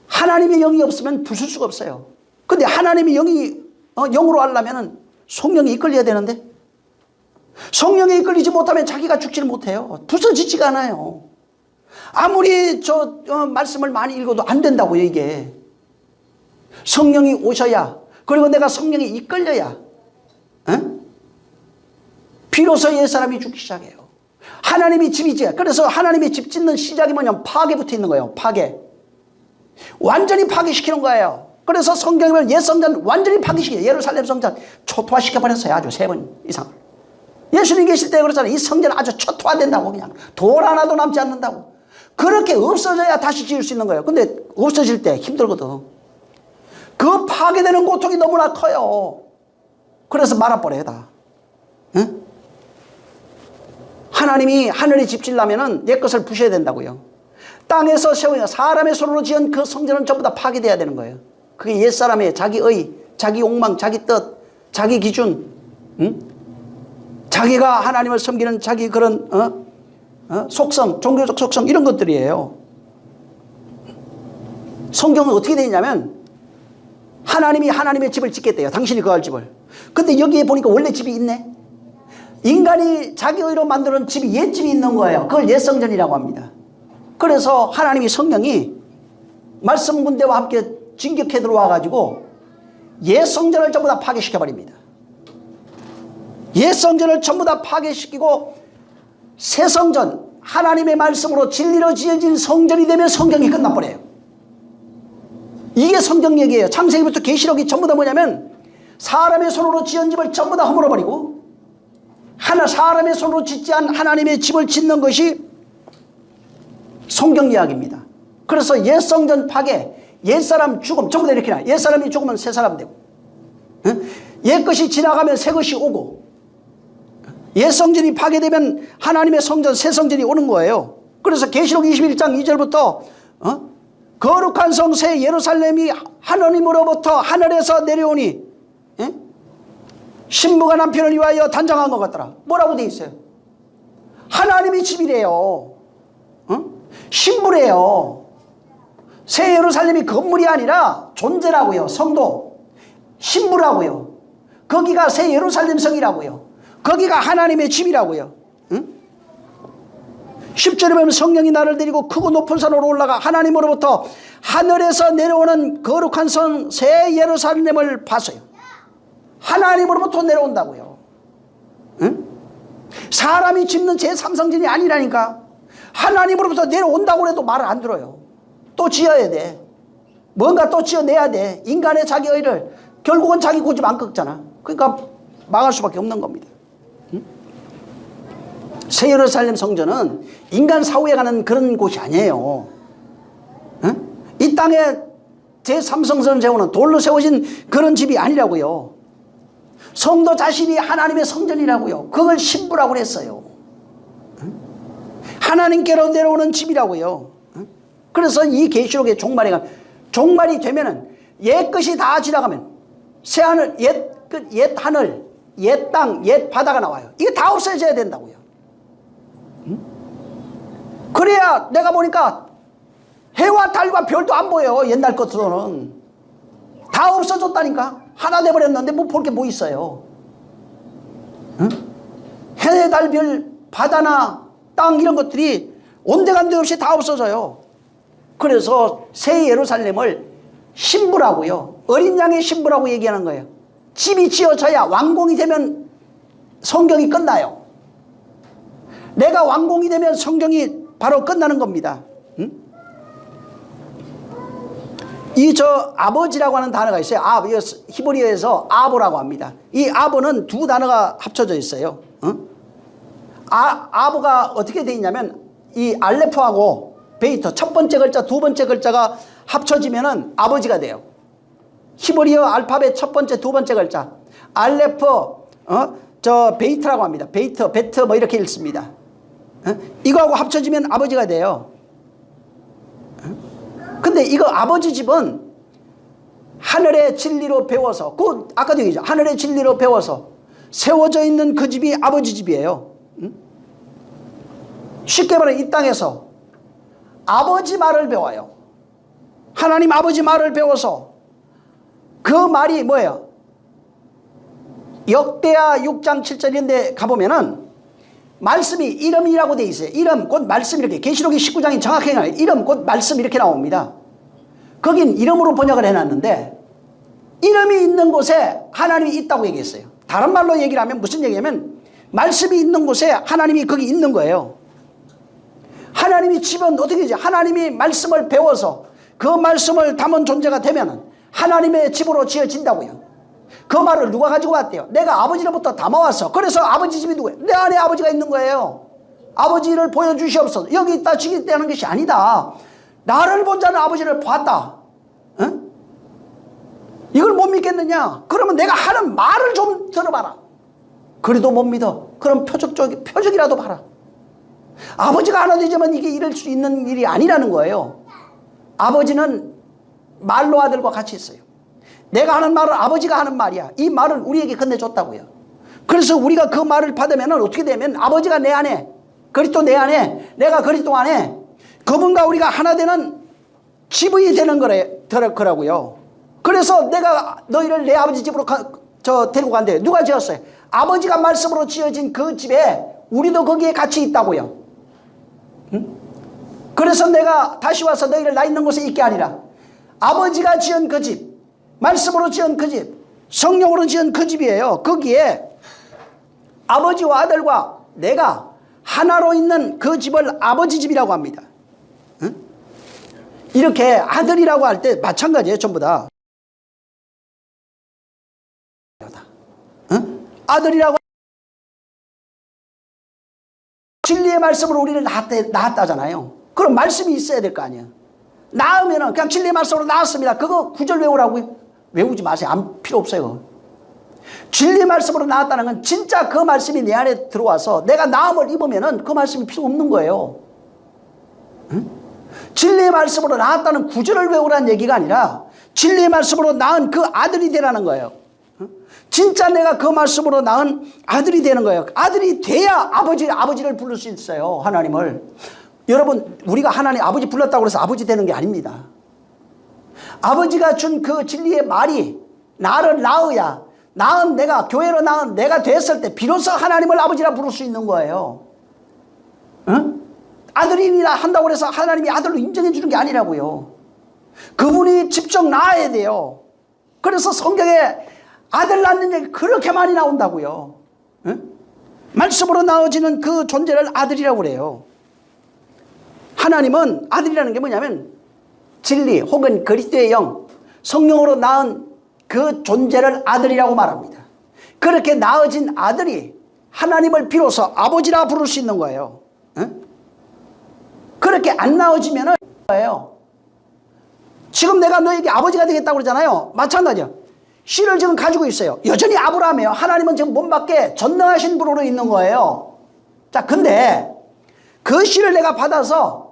하나님의 영이 없으면 부술 수가 없어요. 근데 하나님의 영으로 하려면 성령이 이끌려야 되는데 성령이 이끌리지 못하면 자기가 죽지를 못해요. 부서지지가 않아요. 아무리 말씀을 많이 읽어도 안 된다고요, 이게. 성령이 오셔야, 그리고 내가 성령이 이끌려야, 비로소 옛사람이 죽기 시작해요. 하나님이 집이지. 그래서 하나님의 집 짓는 시작이 뭐냐면 파괴부터 있는 거예요. 파괴. 완전히 파괴시키는 거예요. 그래서 성경이면 옛 성전 완전히 파괴시켜요. 예루살렘 성전 초토화시켜버렸어요. 아주 3번 이상. 예수님 계실 때 그렇잖아요. 이 성전 아주 초토화된다고 그냥. 돌 하나도 남지 않는다고. 그렇게 없어져야 다시 지을 수 있는 거예요. 근데 없어질 때 힘들거든. 그 파괴되는 고통이 너무나 커요. 그래서 말아버려요 다. 응? 하나님이 하늘에 집 지으려면 내 것을 부셔야 된다고요. 땅에서 세우냐 사람의 손으로 지은 그 성전은 전부 다 파괴돼야 되는 거예요. 그게 옛사람의 자기의, 자기 욕망, 자기 뜻, 자기 기준, 자기가 하나님을 섬기는 자기 그런 속성, 종교적 속성 이런 것들이에요. 성경은 어떻게 되어 있냐면 하나님이 하나님의 집을 짓겠대요. 당신이 거할 집을. 근데 여기에 보니까 원래 집이 있네. 인간이 자기 의로 만드는 집이 옛집이 있는 거예요. 그걸 옛성전이라고 합니다. 그래서 하나님이 성령이 말씀 군대와 함께 진격해 들어와 가지고 옛성전을 전부 다 파괴시켜버립니다. 옛성전을 전부 다 파괴시키고 새 성전, 하나님의 말씀으로 진리로 지어진 성전이 되면 성경이 끝나버려요. 이게 성경 얘기예요. 창세기부터 계시록이 전부 다 뭐냐면 사람의 손으로 지은 집을 전부 다 허물어버리고 사람의 손으로 짓지 않은 하나님의 집을 짓는 것이 성경 이야기입니다. 그래서 옛성전 파괴, 옛사람 죽음 전부 다 이렇게 나요. 옛사람이 죽으면 새사람 되고 옛것이 지나가면 새것이 오고 옛성전이 파괴되면 하나님의 성전 새성전이 오는 거예요. 그래서 계시록 21장 2절부터 거룩한 성 새 예루살렘이 하나님으로부터 하늘에서 내려오니 신부가 남편을 위하여 단장한 것 같더라. 뭐라고 돼 있어요? 하나님이 집이래요. 신부래요. 새 예루살렘이 건물이 아니라 존재라고요. 성도. 신부라고요. 거기가 새 예루살렘 성이라고요. 거기가 하나님의 집이라고요. 10절에 보면 성령이 나를 데리고 크고 높은 산으로 올라가 하나님으로부터 하늘에서 내려오는 거룩한 성 새 예루살렘을 봤어요. 하나님으로부터 내려온다고요. 사람이 짓는 제3성전이 아니라니까. 하나님으로부터 내려온다고 해도 말을 안 들어요. 또 지어야 돼. 뭔가 또 지어내야 돼. 인간의 자기 의를 결국은 자기 고집 안 꺾잖아. 그러니까 망할 수밖에 없는 겁니다. 새 예루살렘 성전은 인간 사후에 가는 그런 곳이 아니에요. 이 땅에 제3성전을 세우는 돌로 세워진 그런 집이 아니라고요. 성도 자신이 하나님의 성전이라고요. 그걸 신부라고 했어요. 하나님께로 내려오는 집이라고요. 그래서 이 계시록의 종말이 되면은 옛 것이 다 지나가면 새 하늘, 옛 하늘, 옛 땅, 옛 바다가 나와요. 이게 다 없어져야 된다고요. 그래야 내가 보니까 해와 달과 별도 안 보여요. 옛날 것으로는 다 없어졌다니까. 하나 돼버렸는데 뭐 볼 게 뭐 있어요. 해, 달, 별, 바다나 땅 이런 것들이 온데간데 없이 다 없어져요. 그래서 새 예루살렘을 신부라고요. 어린 양의 신부라고 얘기하는 거예요. 집이 지어져야 왕궁이 되면 성경이 끝나요. 내가 왕궁이 되면 성경이 바로 끝나는 겁니다. 이 저 아버지라고 하는 단어가 있어요. 히브리어에서 아보라고 합니다. 이 아보는 두 단어가 합쳐져 있어요. 아보가 어떻게 되어 있냐면 이 알레프하고 베이터 첫 번째 글자 두 번째 글자가 합쳐지면은 아버지가 돼요. 히브리어 알파벳 첫 번째 두 번째 글자 알레프 저 베이트라고 합니다. 베트 뭐 이렇게 읽습니다. 이거하고 합쳐지면 아버지가 돼요. 근데 이거 아버지 집은 하늘의 진리로 배워서 아까도 얘기했죠. 하늘의 진리로 배워서 세워져 있는 그 집이 아버지 집이에요. 쉽게 말해 이 땅에서 아버지 말을 배워요. 하나님 아버지 말을 배워서 그 말이 뭐예요? 역대하 6장 7절 이런 데 가보면은 말씀이 이름이라고 돼 있어요. 이름 곧 말씀 이렇게 계시록이 19장이 정확하게 나와요. 이름 곧 말씀 이렇게 나옵니다. 거긴 이름으로 번역을 해놨는데 이름이 있는 곳에 하나님이 있다고 얘기했어요. 다른 말로 얘기를 하면 무슨 얘기냐면 말씀이 있는 곳에 하나님이 거기 있는 거예요. 하나님이 집은 어떻게 되지? 하나님이 말씀을 배워서 그 말씀을 담은 존재가 되면 하나님의 집으로 지어진다고요. 그 말을 누가 가지고 왔대요? 내가 아버지로부터 담아왔어. 그래서 아버지 집이 누구예요? 내 안에 아버지가 있는 거예요. 아버지를 보여주시옵소서. 여기 있다 저기 있다는 것이 아니다. 나를 본 자는 아버지를 보았다. 응? 이걸 못 믿겠느냐? 그러면 내가 하는 말을 좀 들어봐라. 그래도 못 믿어. 그럼 표적이라도 봐라. 아버지가 하나 되자면 이게 이럴 수 있는 일이 아니라는 거예요. 아버지는 말로 아들과 같이 있어요. 내가 하는 말은 아버지가 하는 말이야. 이 말을 우리에게 건네줬다고요. 그래서 우리가 그 말을 받으면 어떻게 되면 아버지가 내 안에, 그리스도 내 안에, 내가 그리스도 안에 그분과 우리가 하나 되는 집이 되는 거라고요. 그래서 내가 너희를 내 아버지 집으로 데리고 간대. 누가 지었어요? 아버지가 말씀으로 지어진 그 집에 우리도 거기에 같이 있다고요. 응? 그래서 내가 다시 와서 너희를 나 있는 곳에 있게 하리라. 아버지가 지은 그 집, 말씀으로 지은 그 집, 성령으로 지은 그 집이에요. 거기에 아버지와 아들과 내가 하나로 있는 그 집을 아버지 집이라고 합니다. 응? 이렇게 아들이라고 할 때 마찬가지예요. 전부 다. 응? 아들이라고 진리의 말씀으로 우리를 낳았다잖아요. 그럼 말씀이 있어야 될 거 아니에요. 낳으면은 그냥 진리의 말씀으로 낳았습니다. 그거 구절 외우라고요? 외우지 마세요. 필요 없어요. 진리의 말씀으로 낳았다는 건 진짜 그 말씀이 내 안에 들어와서 내가 나음을 입으면은 그 말씀이 필요 없는 거예요. 응? 진리의 말씀으로 낳았다는 구절을 외우라는 얘기가 아니라 진리의 말씀으로 낳은 그 아들이 되라는 거예요. 진짜 내가 그 말씀으로 낳은 아들이 되는 거예요. 아들이 돼야 아버지를 부를 수 있어요. 하나님을. 여러분, 우리가 하나님 아버지 불렀다고 해서 아버지 되는 게 아닙니다. 아버지가 준 그 진리의 말이 나를 낳아야 낳은 내가, 교회로 낳은 내가 됐을 때 비로소 하나님을 아버지라 부를 수 있는 거예요. 응? 아들이라 한다고 해서 하나님이 아들로 인정해 주는 게 아니라고요. 그분이 직접 낳아야 돼요. 그래서 성경에 아들 낳는 얘기 그렇게 많이 나온다고요. 응? 말씀으로 나오지는 그 존재를 아들이라고 그래요. 하나님은 아들이라는 게 뭐냐면 진리 혹은 그리스도의 영, 성령으로 낳은 그 존재를 아들이라고 말합니다. 그렇게 낳아진 아들이 하나님을 비로소 아버지라 부를 수 있는 거예요. 응? 그렇게 안 낳아지면은 거예요. 지금 내가 너에게 아버지가 되겠다고 그러잖아요. 마찬가지요. 씨를 지금 가지고 있어요. 여전히 아브라함이에요. 하나님은 지금 몸 밖에 전능하신 분으로 있는 거예요. 자, 근데 그 씨를 내가 받아서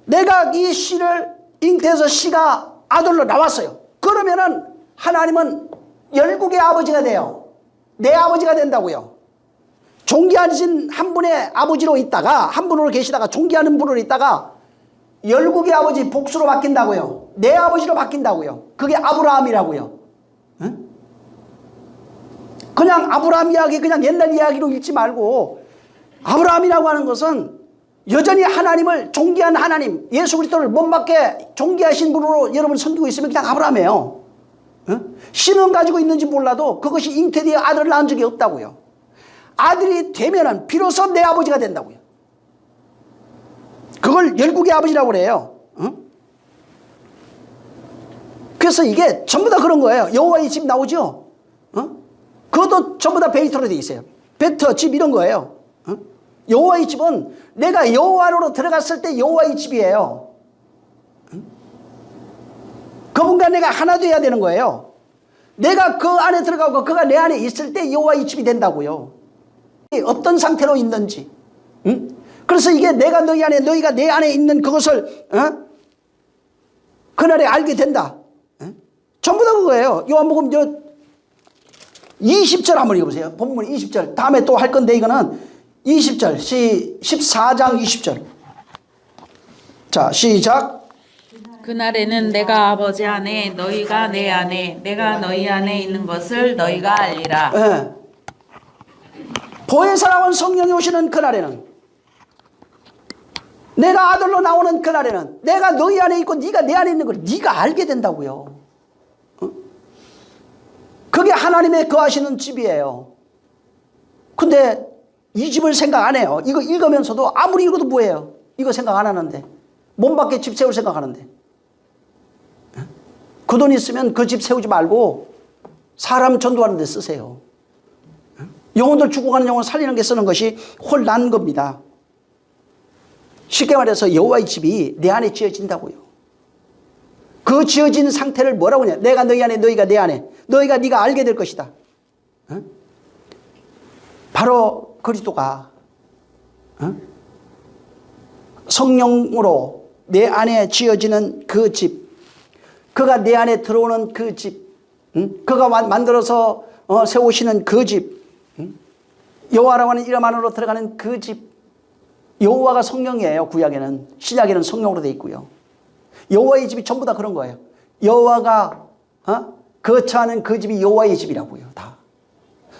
내가 이 씨를 잉태해서 씨가 아들로 나왔어요. 그러면은 하나님은 열국의 아버지가 돼요. 내 아버지가 된다고요. 존귀하신 한 분의 아버지로 있다가 한 분으로 계시다가 존귀하는 분으로 있다가 열국의 아버지 복수로 바뀐다고요. 내 아버지로 바뀐다고요. 그게 아브라함이라고요. 응? 그냥 아브라함 이야기 그냥 옛날 이야기로 읽지 말고 아브라함이라고 하는 것은 여전히 하나님을 존귀한 하나님 예수 그리스도를 몸밖에 존귀하신 분으로 여러분 섬기고 있으면 그냥 아브라함이에요. 응? 신은 가지고 있는지 몰라도 그것이 잉태되어 아들을 낳은 적이 없다고요. 아들이 되면은 비로소 내 아버지가 된다고요. 그걸 열국의 아버지라고 그래요. 응? 그래서 이게 전부 다 그런 거예요. 여호와의 집 나오죠? 그것도 전부 다 베이터로 돼 있어요. 베터, 집 이런 거예요. 여호와의 집은 내가 여호와로 들어갔을 때 여호와의 집이에요. 그분과 내가 하나 돼야 되는 거예요. 내가 그 안에 들어가고 그가 내 안에 있을 때 여호와의 집이 된다고요. 어떤 상태로 있는지. 그래서 이게 내가 너희 안에 너희가 내 안에 있는 그것을 그날에 알게 된다. 전부 다 그거예요. 요한복음 20절 한번 읽어보세요. 본문 20절. 다음에 또 할 건데 이거는 20절 14장 20절. 자 시작. 그날에는 내가 아버지 안에 너희가 내 안에 내가 너희 안에 있는 것을 너희가 알리라. 네. 보혜사라고 성령이 오시는 그날에는, 내가 아들로 나오는 그날에는 내가 너희 안에 있고 네가 내 안에 있는 걸 네가 알게 된다고요. 그게 하나님의 거하시는 집이에요. 근데 이 집을 생각 안 해요. 이거 읽으면서도 아무리 읽어도 뭐예요? 이거 생각 안 하는데. 몸 밖에 집 세울 생각하는데. 그 돈 있으면 그 집 세우지 말고 사람 전도하는 데 쓰세요. 영혼들 죽어가는 영혼 살리는 게 쓰는 것이 훨 나은 겁니다. 쉽게 말해서 여호와의 집이 내 안에 지어진다고요. 그 지어진 상태를 뭐라고 하냐? 내가 너희 안에 너희가 내 안에 너희가 네가 알게 될 것이다. 바로 그리스도가 성령으로 내 안에 지어지는 그 집, 그가 내 안에 들어오는 그 집, 그가 만들어서 세우시는 그 집, 여호와라고 하는 이름 안으로 들어가는 그 집. 여호와가 성령이에요. 구약에는. 신약에는 성령으로 되어 있고요. 여호와의 집이 전부 다 그런 거예요. 여호와가 거처하는 그 집이 여호와의 집이라고요. 다.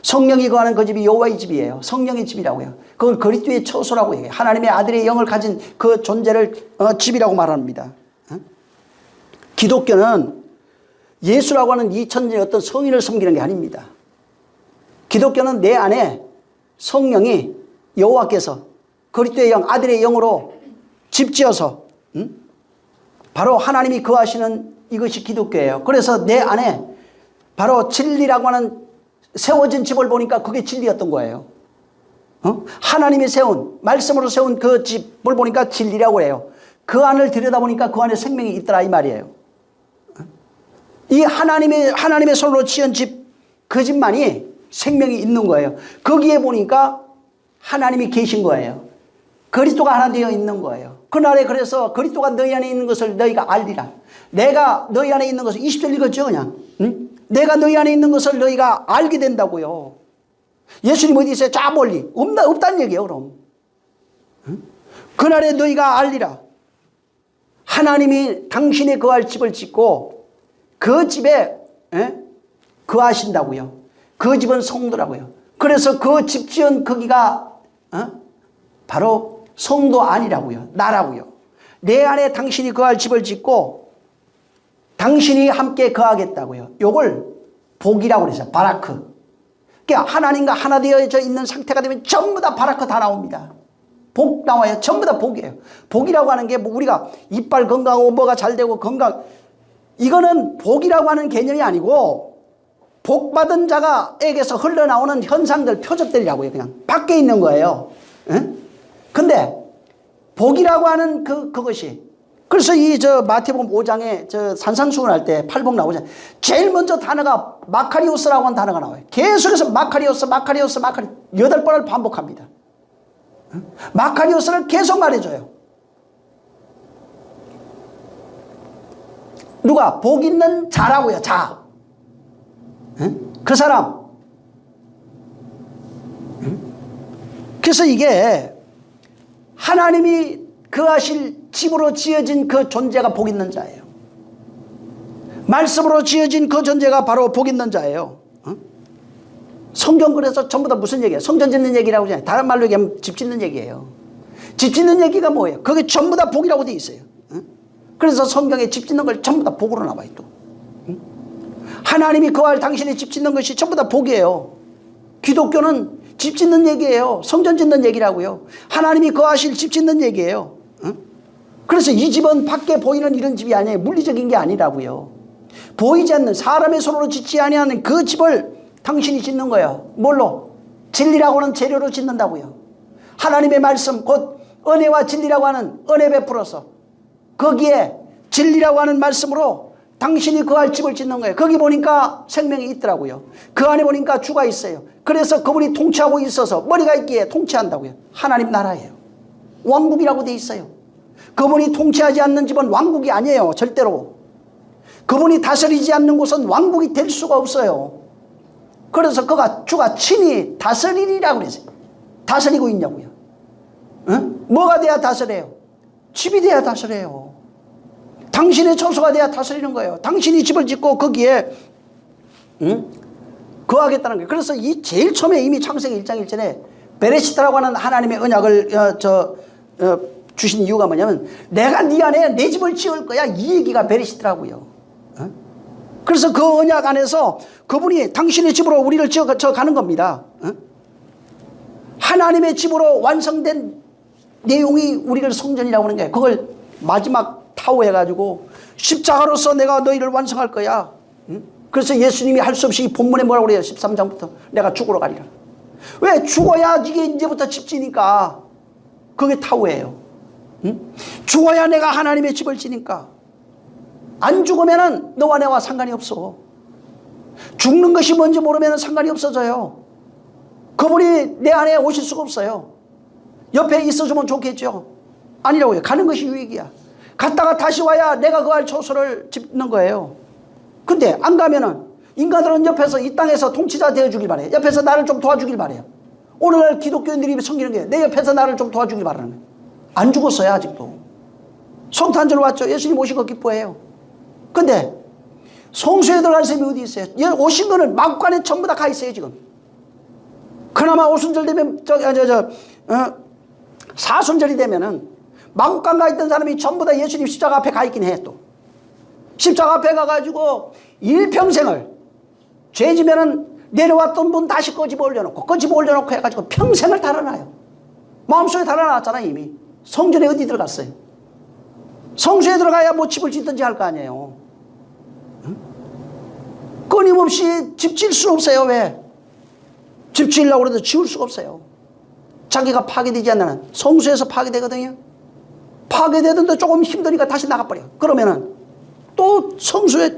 성령이 거하는 그 집이 여호와의 집이에요. 성령의 집이라고요. 그걸 그리스도의 처소라고 해요. 하나님의 아들의 영을 가진 그 존재를 집이라고 말합니다. 기독교는 예수라고 하는 2000년의 어떤 성인을 섬기는 게 아닙니다. 기독교는 내 안에 성령이 여호와께서 그리스도의 영, 아들의 영으로 집지어서 바로 하나님이 거하시는 이것이 기독교예요. 그래서 내 안에 바로 진리라고 하는 세워진 집을 보니까 그게 진리였던 거예요. 하나님이 세운, 말씀으로 세운 그 집을 보니까 진리라고 해요. 그 안을 들여다보니까 그 안에 생명이 있더라 이 말이에요. 이 하나님의 손으로 지은 집, 그 집만이 생명이 있는 거예요. 거기에 보니까 하나님이 계신 거예요. 그리스도가 하나 되어 있는 거예요. 그날에 그래서 그리스도가 너희 안에 있는 것을 너희가 알리라. 내가 너희 안에 있는 것을 20절 읽었죠 그냥. 내가 너희 안에 있는 것을 너희가 알게 된다고요. 예수님 어디 있어요? 저 멀리. 없다는 얘기예요 그럼. 그날에 너희가 알리라. 하나님이 당신의 거할 집을 짓고 그 집에 거하신다고요. 그 집은 성도라고요. 그래서 그 집 지은 거기가 바로 성도 아니라고요. 나라고요. 내 안에 당신이 거할 집을 짓고 당신이 함께 거하겠다고요. 요걸 복이라고 그래서 바라크. 그러니까 하나님과 하나 되어져 있는 상태가 되면 전부 다 바라크 다 나옵니다. 복 나와요. 전부 다 복이에요. 복이라고 하는 게 뭐 우리가 이빨 건강하고 뭐가 잘 되고 건강, 이거는 복이라고 하는 개념이 아니고 복 받은 자가에게서 흘러나오는 현상들, 표적들이라고요. 그냥 밖에 있는 거예요. 근데 복이라고 하는 그것이, 그래서 마태복음 5장에 산상수훈할 때 팔복 나오잖아요. 제일 먼저 단어가 마카리오스라고 하는 단어가 나와요. 계속해서 마카리오스 8번을 반복합니다. 마카리오스를 계속 말해줘요. 누가? 복 있는 자라고요. 자. 그 사람. 그래서 이게 하나님이 거하실 집으로 지어진 그 존재가 복 있는 자예요. 말씀으로 지어진 그 존재가 바로 복 있는 자예요. 성경 그래서 전부 다 무슨 얘기예요? 성전 짓는 얘기라고 하잖아요. 다른 말로 얘기하면 집 짓는 얘기예요. 집 짓는 얘기가 뭐예요? 그게 전부 다 복이라고 돼 있어요. 그래서 성경에 집 짓는 걸 전부 다 복으로 나와요. 또 하나님이 거할 당신의 집 짓는 것이 전부 다 복이에요. 기독교는 집 짓는 얘기예요. 성전 짓는 얘기라고요. 하나님이 거하실 집 짓는 얘기예요. 그래서 이 집은 밖에 보이는 이런 집이 아니에요. 물리적인 게 아니라고요. 보이지 않는 사람의 손으로 짓지 아니하는 그 집을 당신이 짓는 거예요. 뭘로? 진리라고 하는 재료로 짓는다고요. 하나님의 말씀 곧 은혜와 진리라고 하는 은혜 베풀어서 거기에 진리라고 하는 말씀으로 당신이 거할 집을 짓는 거예요. 거기 보니까 생명이 있더라고요. 그 안에 보니까 주가 있어요. 그래서 그분이 통치하고 있어서 머리가 있기에 통치한다고요. 하나님 나라예요. 왕국이라고 돼 있어요. 그분이 통치하지 않는 집은 왕국이 아니에요. 절대로. 그분이 다스리지 않는 곳은 왕국이 될 수가 없어요. 그래서 주가 친히 다스리리라고 그랬어요. 다스리고 있냐고요. 응? 뭐가 돼야 다스려요? 집이 돼야 다스려요. 당신의 처소가 돼야 다스리는 거예요. 당신이 집을 짓고 거기에 거하겠다는 거예요. 그래서 이 제일 처음에 이미 창세기 1장 1절에 베레시트라고 하는 하나님의 언약을 주신 이유가 뭐냐면 내가 네 안에 내 집을 지을 거야. 이 얘기가 베레시트라고요. 그래서 그 언약 안에서 그분이 당신의 집으로 우리를 지어 가는 겁니다. 하나님의 집으로 완성된 내용이 우리를 성전이라고 하는 거예요. 그걸 마지막 타워 해가지고 십자가로서 내가 너희를 완성할 거야. 그래서 예수님이 할 수 없이 본문에 뭐라고 그래요? 13장부터 내가 죽으러 가리라. 왜? 죽어야 이게 이제부터 집 지니까. 그게 타워예요. 죽어야 내가 하나님의 집을 지니까. 안 죽으면은 너와 내와 상관이 없어. 죽는 것이 뭔지 모르면 상관이 없어져요. 그분이 내 안에 오실 수가 없어요. 옆에 있어주면 좋겠죠. 아니라고요. 가는 것이 유익이야. 갔다가 다시 와야 내가 거할 처소를 짓는 거예요. 근데 안 가면은 인간들은 옆에서 이 땅에서 통치자 되어주길 바래요. 옆에서 나를 좀 도와주길 바래요. 오늘날 기독교인들이 섬기는 게 내 옆에서 나를 좀 도와주길 바라는 거예요. 안 죽었어요 아직도. 성탄절 왔죠. 예수님 오신 거 기뻐해요. 근데 성소에 들어갈 사람이 어디 있어요? 오신 거는 막관에 전부 다 가 있어요 지금. 그나마 오순절 되면 사순절이 되면은 마국간 가 있던 사람이 전부 다 예수님 십자가 앞에 가 있긴 해. 또 십자가 앞에 가가지고 일평생을 죄 지면은 내려왔던 분 다시 꺼집어 올려놓고 꺼집어 올려놓고 해가지고 평생을 달아놔요. 마음속에 달아놨잖아 이미. 성전에 어디 들어갔어요? 성소에 들어가야 뭐 집을 짓든지 할 거 아니에요. 응? 끊임없이 집 지을 수는 없어요. 왜? 집 지으려고 해도 지을 수가 없어요. 자기가 파괴되지 않는 한 성소에서 파괴되거든요. 파괴되던데 조금 힘드니까 다시 나가버려. 그러면은 또 성소에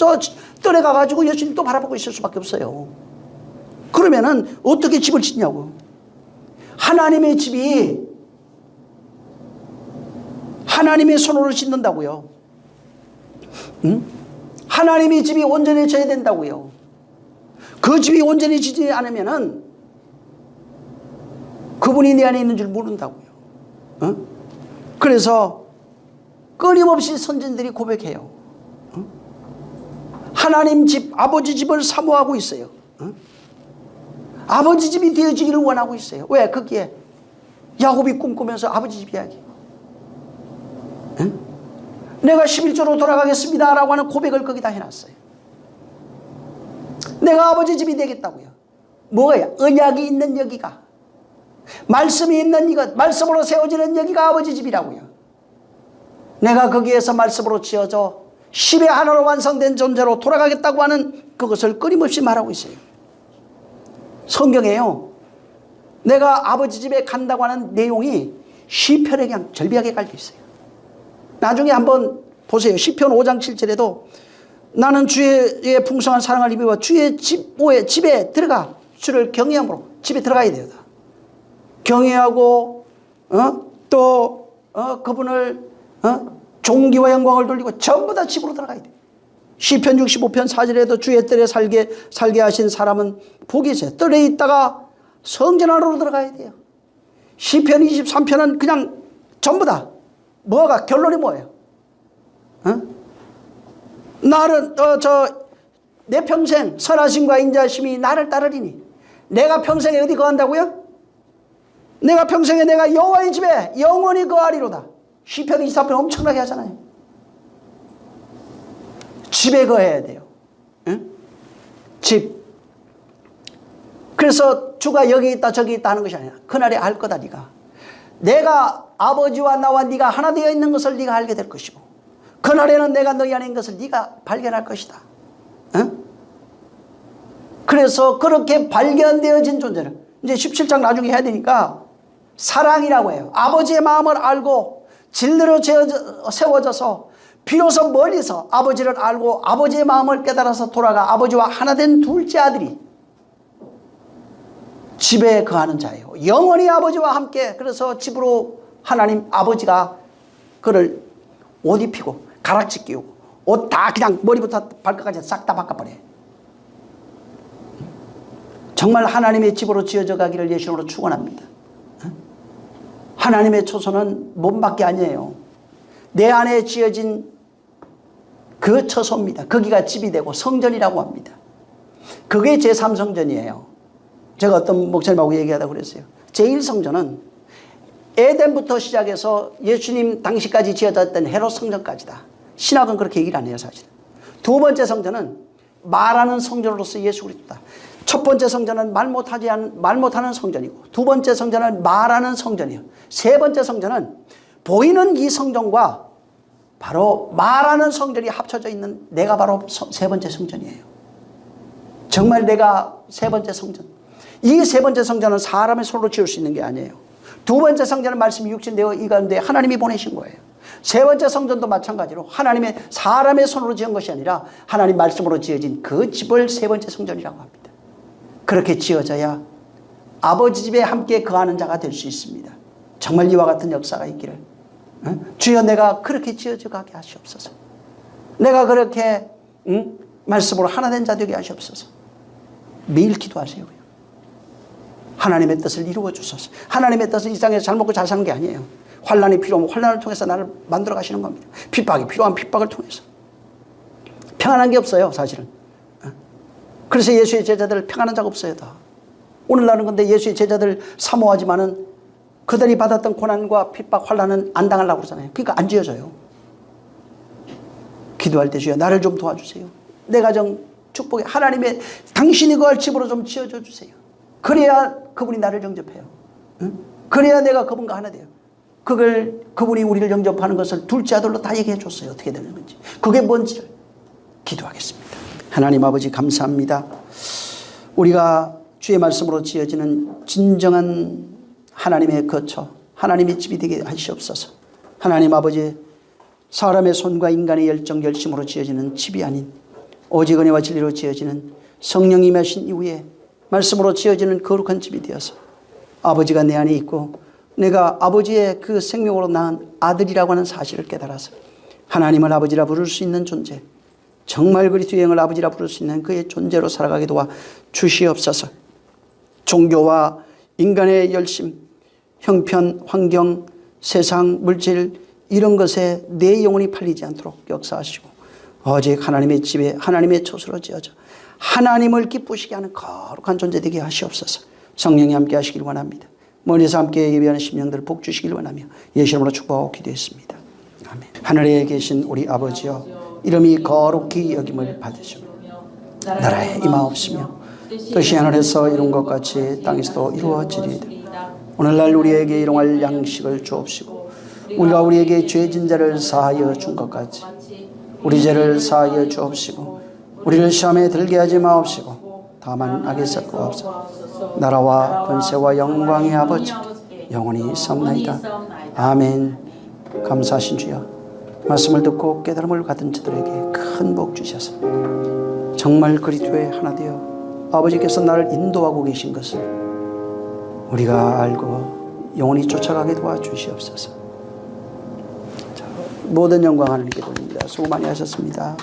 뜰에 가가지고 예수님 또 바라보고 있을 수밖에 없어요. 그러면은 어떻게 집을 짓냐고. 하나님의 집이 하나님의 손으로 짓는다고요. 응? 하나님의 집이 온전해져야 된다고요. 그 집이 온전히 지지 않으면은 그분이 내 안에 있는 줄 모른다고요. 응? 그래서 끊임없이 선진들이 고백해요. 응? 하나님 집, 아버지 집을 사모하고 있어요. 응? 아버지 집이 되어지기를 원하고 있어요. 왜? 거기에 야곱이 꿈꾸면서 아버지 집 이야기. 응? 내가 11조로 돌아가겠습니다 라고 하는 고백을 거기다 해놨어요. 내가 아버지 집이 되겠다고요. 뭐예요? 언약이 있는 여기가, 말씀이 있는 이것, 말씀으로 세워지는 여기가 아버지 집이라고요. 내가 거기에서 말씀으로 지어져 10의 하나로 완성된 존재로 돌아가겠다고 하는 그것을 끊임없이 말하고 있어요. 성경에요, 내가 아버지 집에 간다고 하는 내용이 시편에 그냥 절비하게 깔려 있어요. 나중에 한번 보세요. 시편 5장 7절에도 나는 주의 풍성한 사랑을 입어 주의 집에 들어가 주를 경외함으로 집에 들어가야 돼요. 경외하고 그분을 존귀와 영광을 돌리고 전부 다 집으로 들어가야 돼요. 시편 65편 4절에도 주의 뜰에 살게 하신 사람은 복이 있어요. 뜰에 있다가 성전 안으로 들어가야 돼요. 시편 23편은 그냥 전부 다 뭐가 결론이 뭐예요? 나를 내 평생 선하심과 인자심이 나를 따르리니. 내가 평생에 어디 거한다고요? 내가 평생에 내가 여호와의 집에 영원히 거하리로다. 시편 24편 엄청나게 하잖아요. 집에 거해야 돼요. 응? 집. 그래서 주가 여기 있다 저기 있다 하는 것이 아니라 그날에 알 거다. 네가 내가 아버지와 나와 네가 하나 되어 있는 것을 네가 알게 될 것이고 그날에는 내가 너희 안에 있는 것을 네가 발견할 것이다. 그래서 그렇게 발견되어진 존재를 이제 17장 나중에 해야 되니까 사랑이라고 해요. 아버지의 마음을 알고 진리로 세워져서 비로소 멀리서 아버지를 알고 아버지의 마음을 깨달아서 돌아가 아버지와 하나 된 둘째 아들이 집에 거하는 자예요. 영원히 아버지와 함께. 그래서 집으로 하나님 아버지가 그를 옷 입히고 가락지 끼우고 옷 다 그냥 머리부터 발끝까지 싹 다 바꿔버려요. 정말 하나님의 집으로 지어져 가기를 예수님으로 축원합니다. 하나님의 초소는 몸밖에 아니에요. 내 안에 지어진 그 처소입니다. 거기가 집이 되고 성전이라고 합니다. 그게 제3성전이에요. 제가 어떤 목사님하고 얘기하다 그랬어요. 제1성전은 에덴부터 시작해서 예수님 당시까지 지어졌던 헤롯 성전까지다. 신학은 그렇게 얘기를 안 해요, 사실. 두 번째 성전은 말하는 성전으로서 예수 그리스도다. 첫 번째 성전은 말 못하는 성전이고, 두 번째 성전은 말하는 성전이에요. 세 번째 성전은 보이는 이 성전과 바로 말하는 성전이 합쳐져 있는 내가 바로 세 번째 성전이에요. 정말 내가 세 번째 성전. 이 세 번째 성전은 사람의 손으로 지을 수 있는 게 아니에요. 두 번째 성전은 말씀이 육신되어 이 가운데 하나님이 보내신 거예요. 세 번째 성전도 마찬가지로 하나님의 사람의 손으로 지은 것이 아니라 하나님 말씀으로 지어진 그 집을 세 번째 성전이라고 합니다. 그렇게 지어져야 아버지 집에 함께 거하는 자가 될 수 있습니다. 정말 이와 같은 역사가 있기를 주여 내가 그렇게 지어져 가게 하시옵소서. 내가 그렇게 말씀으로 하나 된 자 되게 하시옵소서. 매일 기도하세요. 하나님의 뜻을 이루어 주소서. 하나님의 뜻은 이 땅에서 잘 먹고 잘 사는 게 아니에요. 환난이 필요하면 환난을 통해서 나를 만들어 가시는 겁니다. 핍박이 필요한 핍박을 통해서. 평안한 게 없어요, 사실은. 그래서 예수의 제자들 평안한 자가 없어요, 다. 오늘날은 근데 예수의 제자들 사모하지만은 그들이 받았던 고난과 핍박, 환난은 안 당하려고 그러잖아요. 그러니까 안 지어져요. 기도할 때 주여 나를 좀 도와주세요. 내 가정 축복에 하나님의 당신이 거할 집으로 좀 지어줘 주세요. 그래야 그분이 나를 영접해요. 그래야 내가 그분과 하나 돼요. 그분이 우리를 영접하는 것을 둘째 아들로 다 얘기해 줬어요. 어떻게 되는 건지. 그게 뭔지를 기도하겠습니다. 하나님 아버지 감사합니다. 우리가 주의 말씀으로 지어지는 진정한 하나님의 거처, 하나님의 집이 되게 하시옵소서. 하나님 아버지, 사람의 손과 인간의 열정, 열심으로 지어지는 집이 아닌 오직 은혜와 진리로 지어지는 성령이 임하신 이후에 말씀으로 지어지는 거룩한 집이 되어서 아버지가 내 안에 있고 내가 아버지의 그 생명으로 낳은 아들이라고 하는 사실을 깨달아서 하나님을 아버지라 부를 수 있는 존재, 정말 그리스도의 영을 아버지라 부를 수 있는 그의 존재로 살아가게 도와 주시옵소서. 종교와 인간의 열심, 형편, 환경, 세상, 물질 이런 것에 내 영혼이 팔리지 않도록 역사하시고 오직 하나님의 집에 하나님의 처소로 지어져 하나님을 기쁘시게 하는 거룩한 존재 되게 하시옵소서. 성령이 함께 하시길 원합니다. 멀리서 함께 예배하는 심령들을 복 주시길 원하며 예수 이름으로 축복하고 기도했습니다. 아멘. 하늘에 계신 우리 아버지여, 이름이 거룩히 여김을 받으시며 나라에 임하옵시며 뜻이 하늘에서 이룬 것 같이 땅에서도 이루어지리이다. 오늘날 우리에게 일용할 양식을 주옵시고 우리가 우리에게 죄진 자를 사하여 준 것 같이 우리 죄를 사하여 주옵시고 우리를 시험에 들게 하지 마옵시고 다만 악에서 구하옵소서. 나라와 권세와 영광의 아버지 영원히 있사옵나이다. 아멘. 감사하신 주여, 말씀을 듣고 깨달음을 갖은 자들에게 큰 복 주셔서 정말 그리스도의 하나 되어 아버지께서 나를 인도하고 계신 것을 우리가 알고 영원히 쫓아가게 도와주시옵소서. 모든 영광 하나님께 돌립니다. 수고 많이 하셨습니다.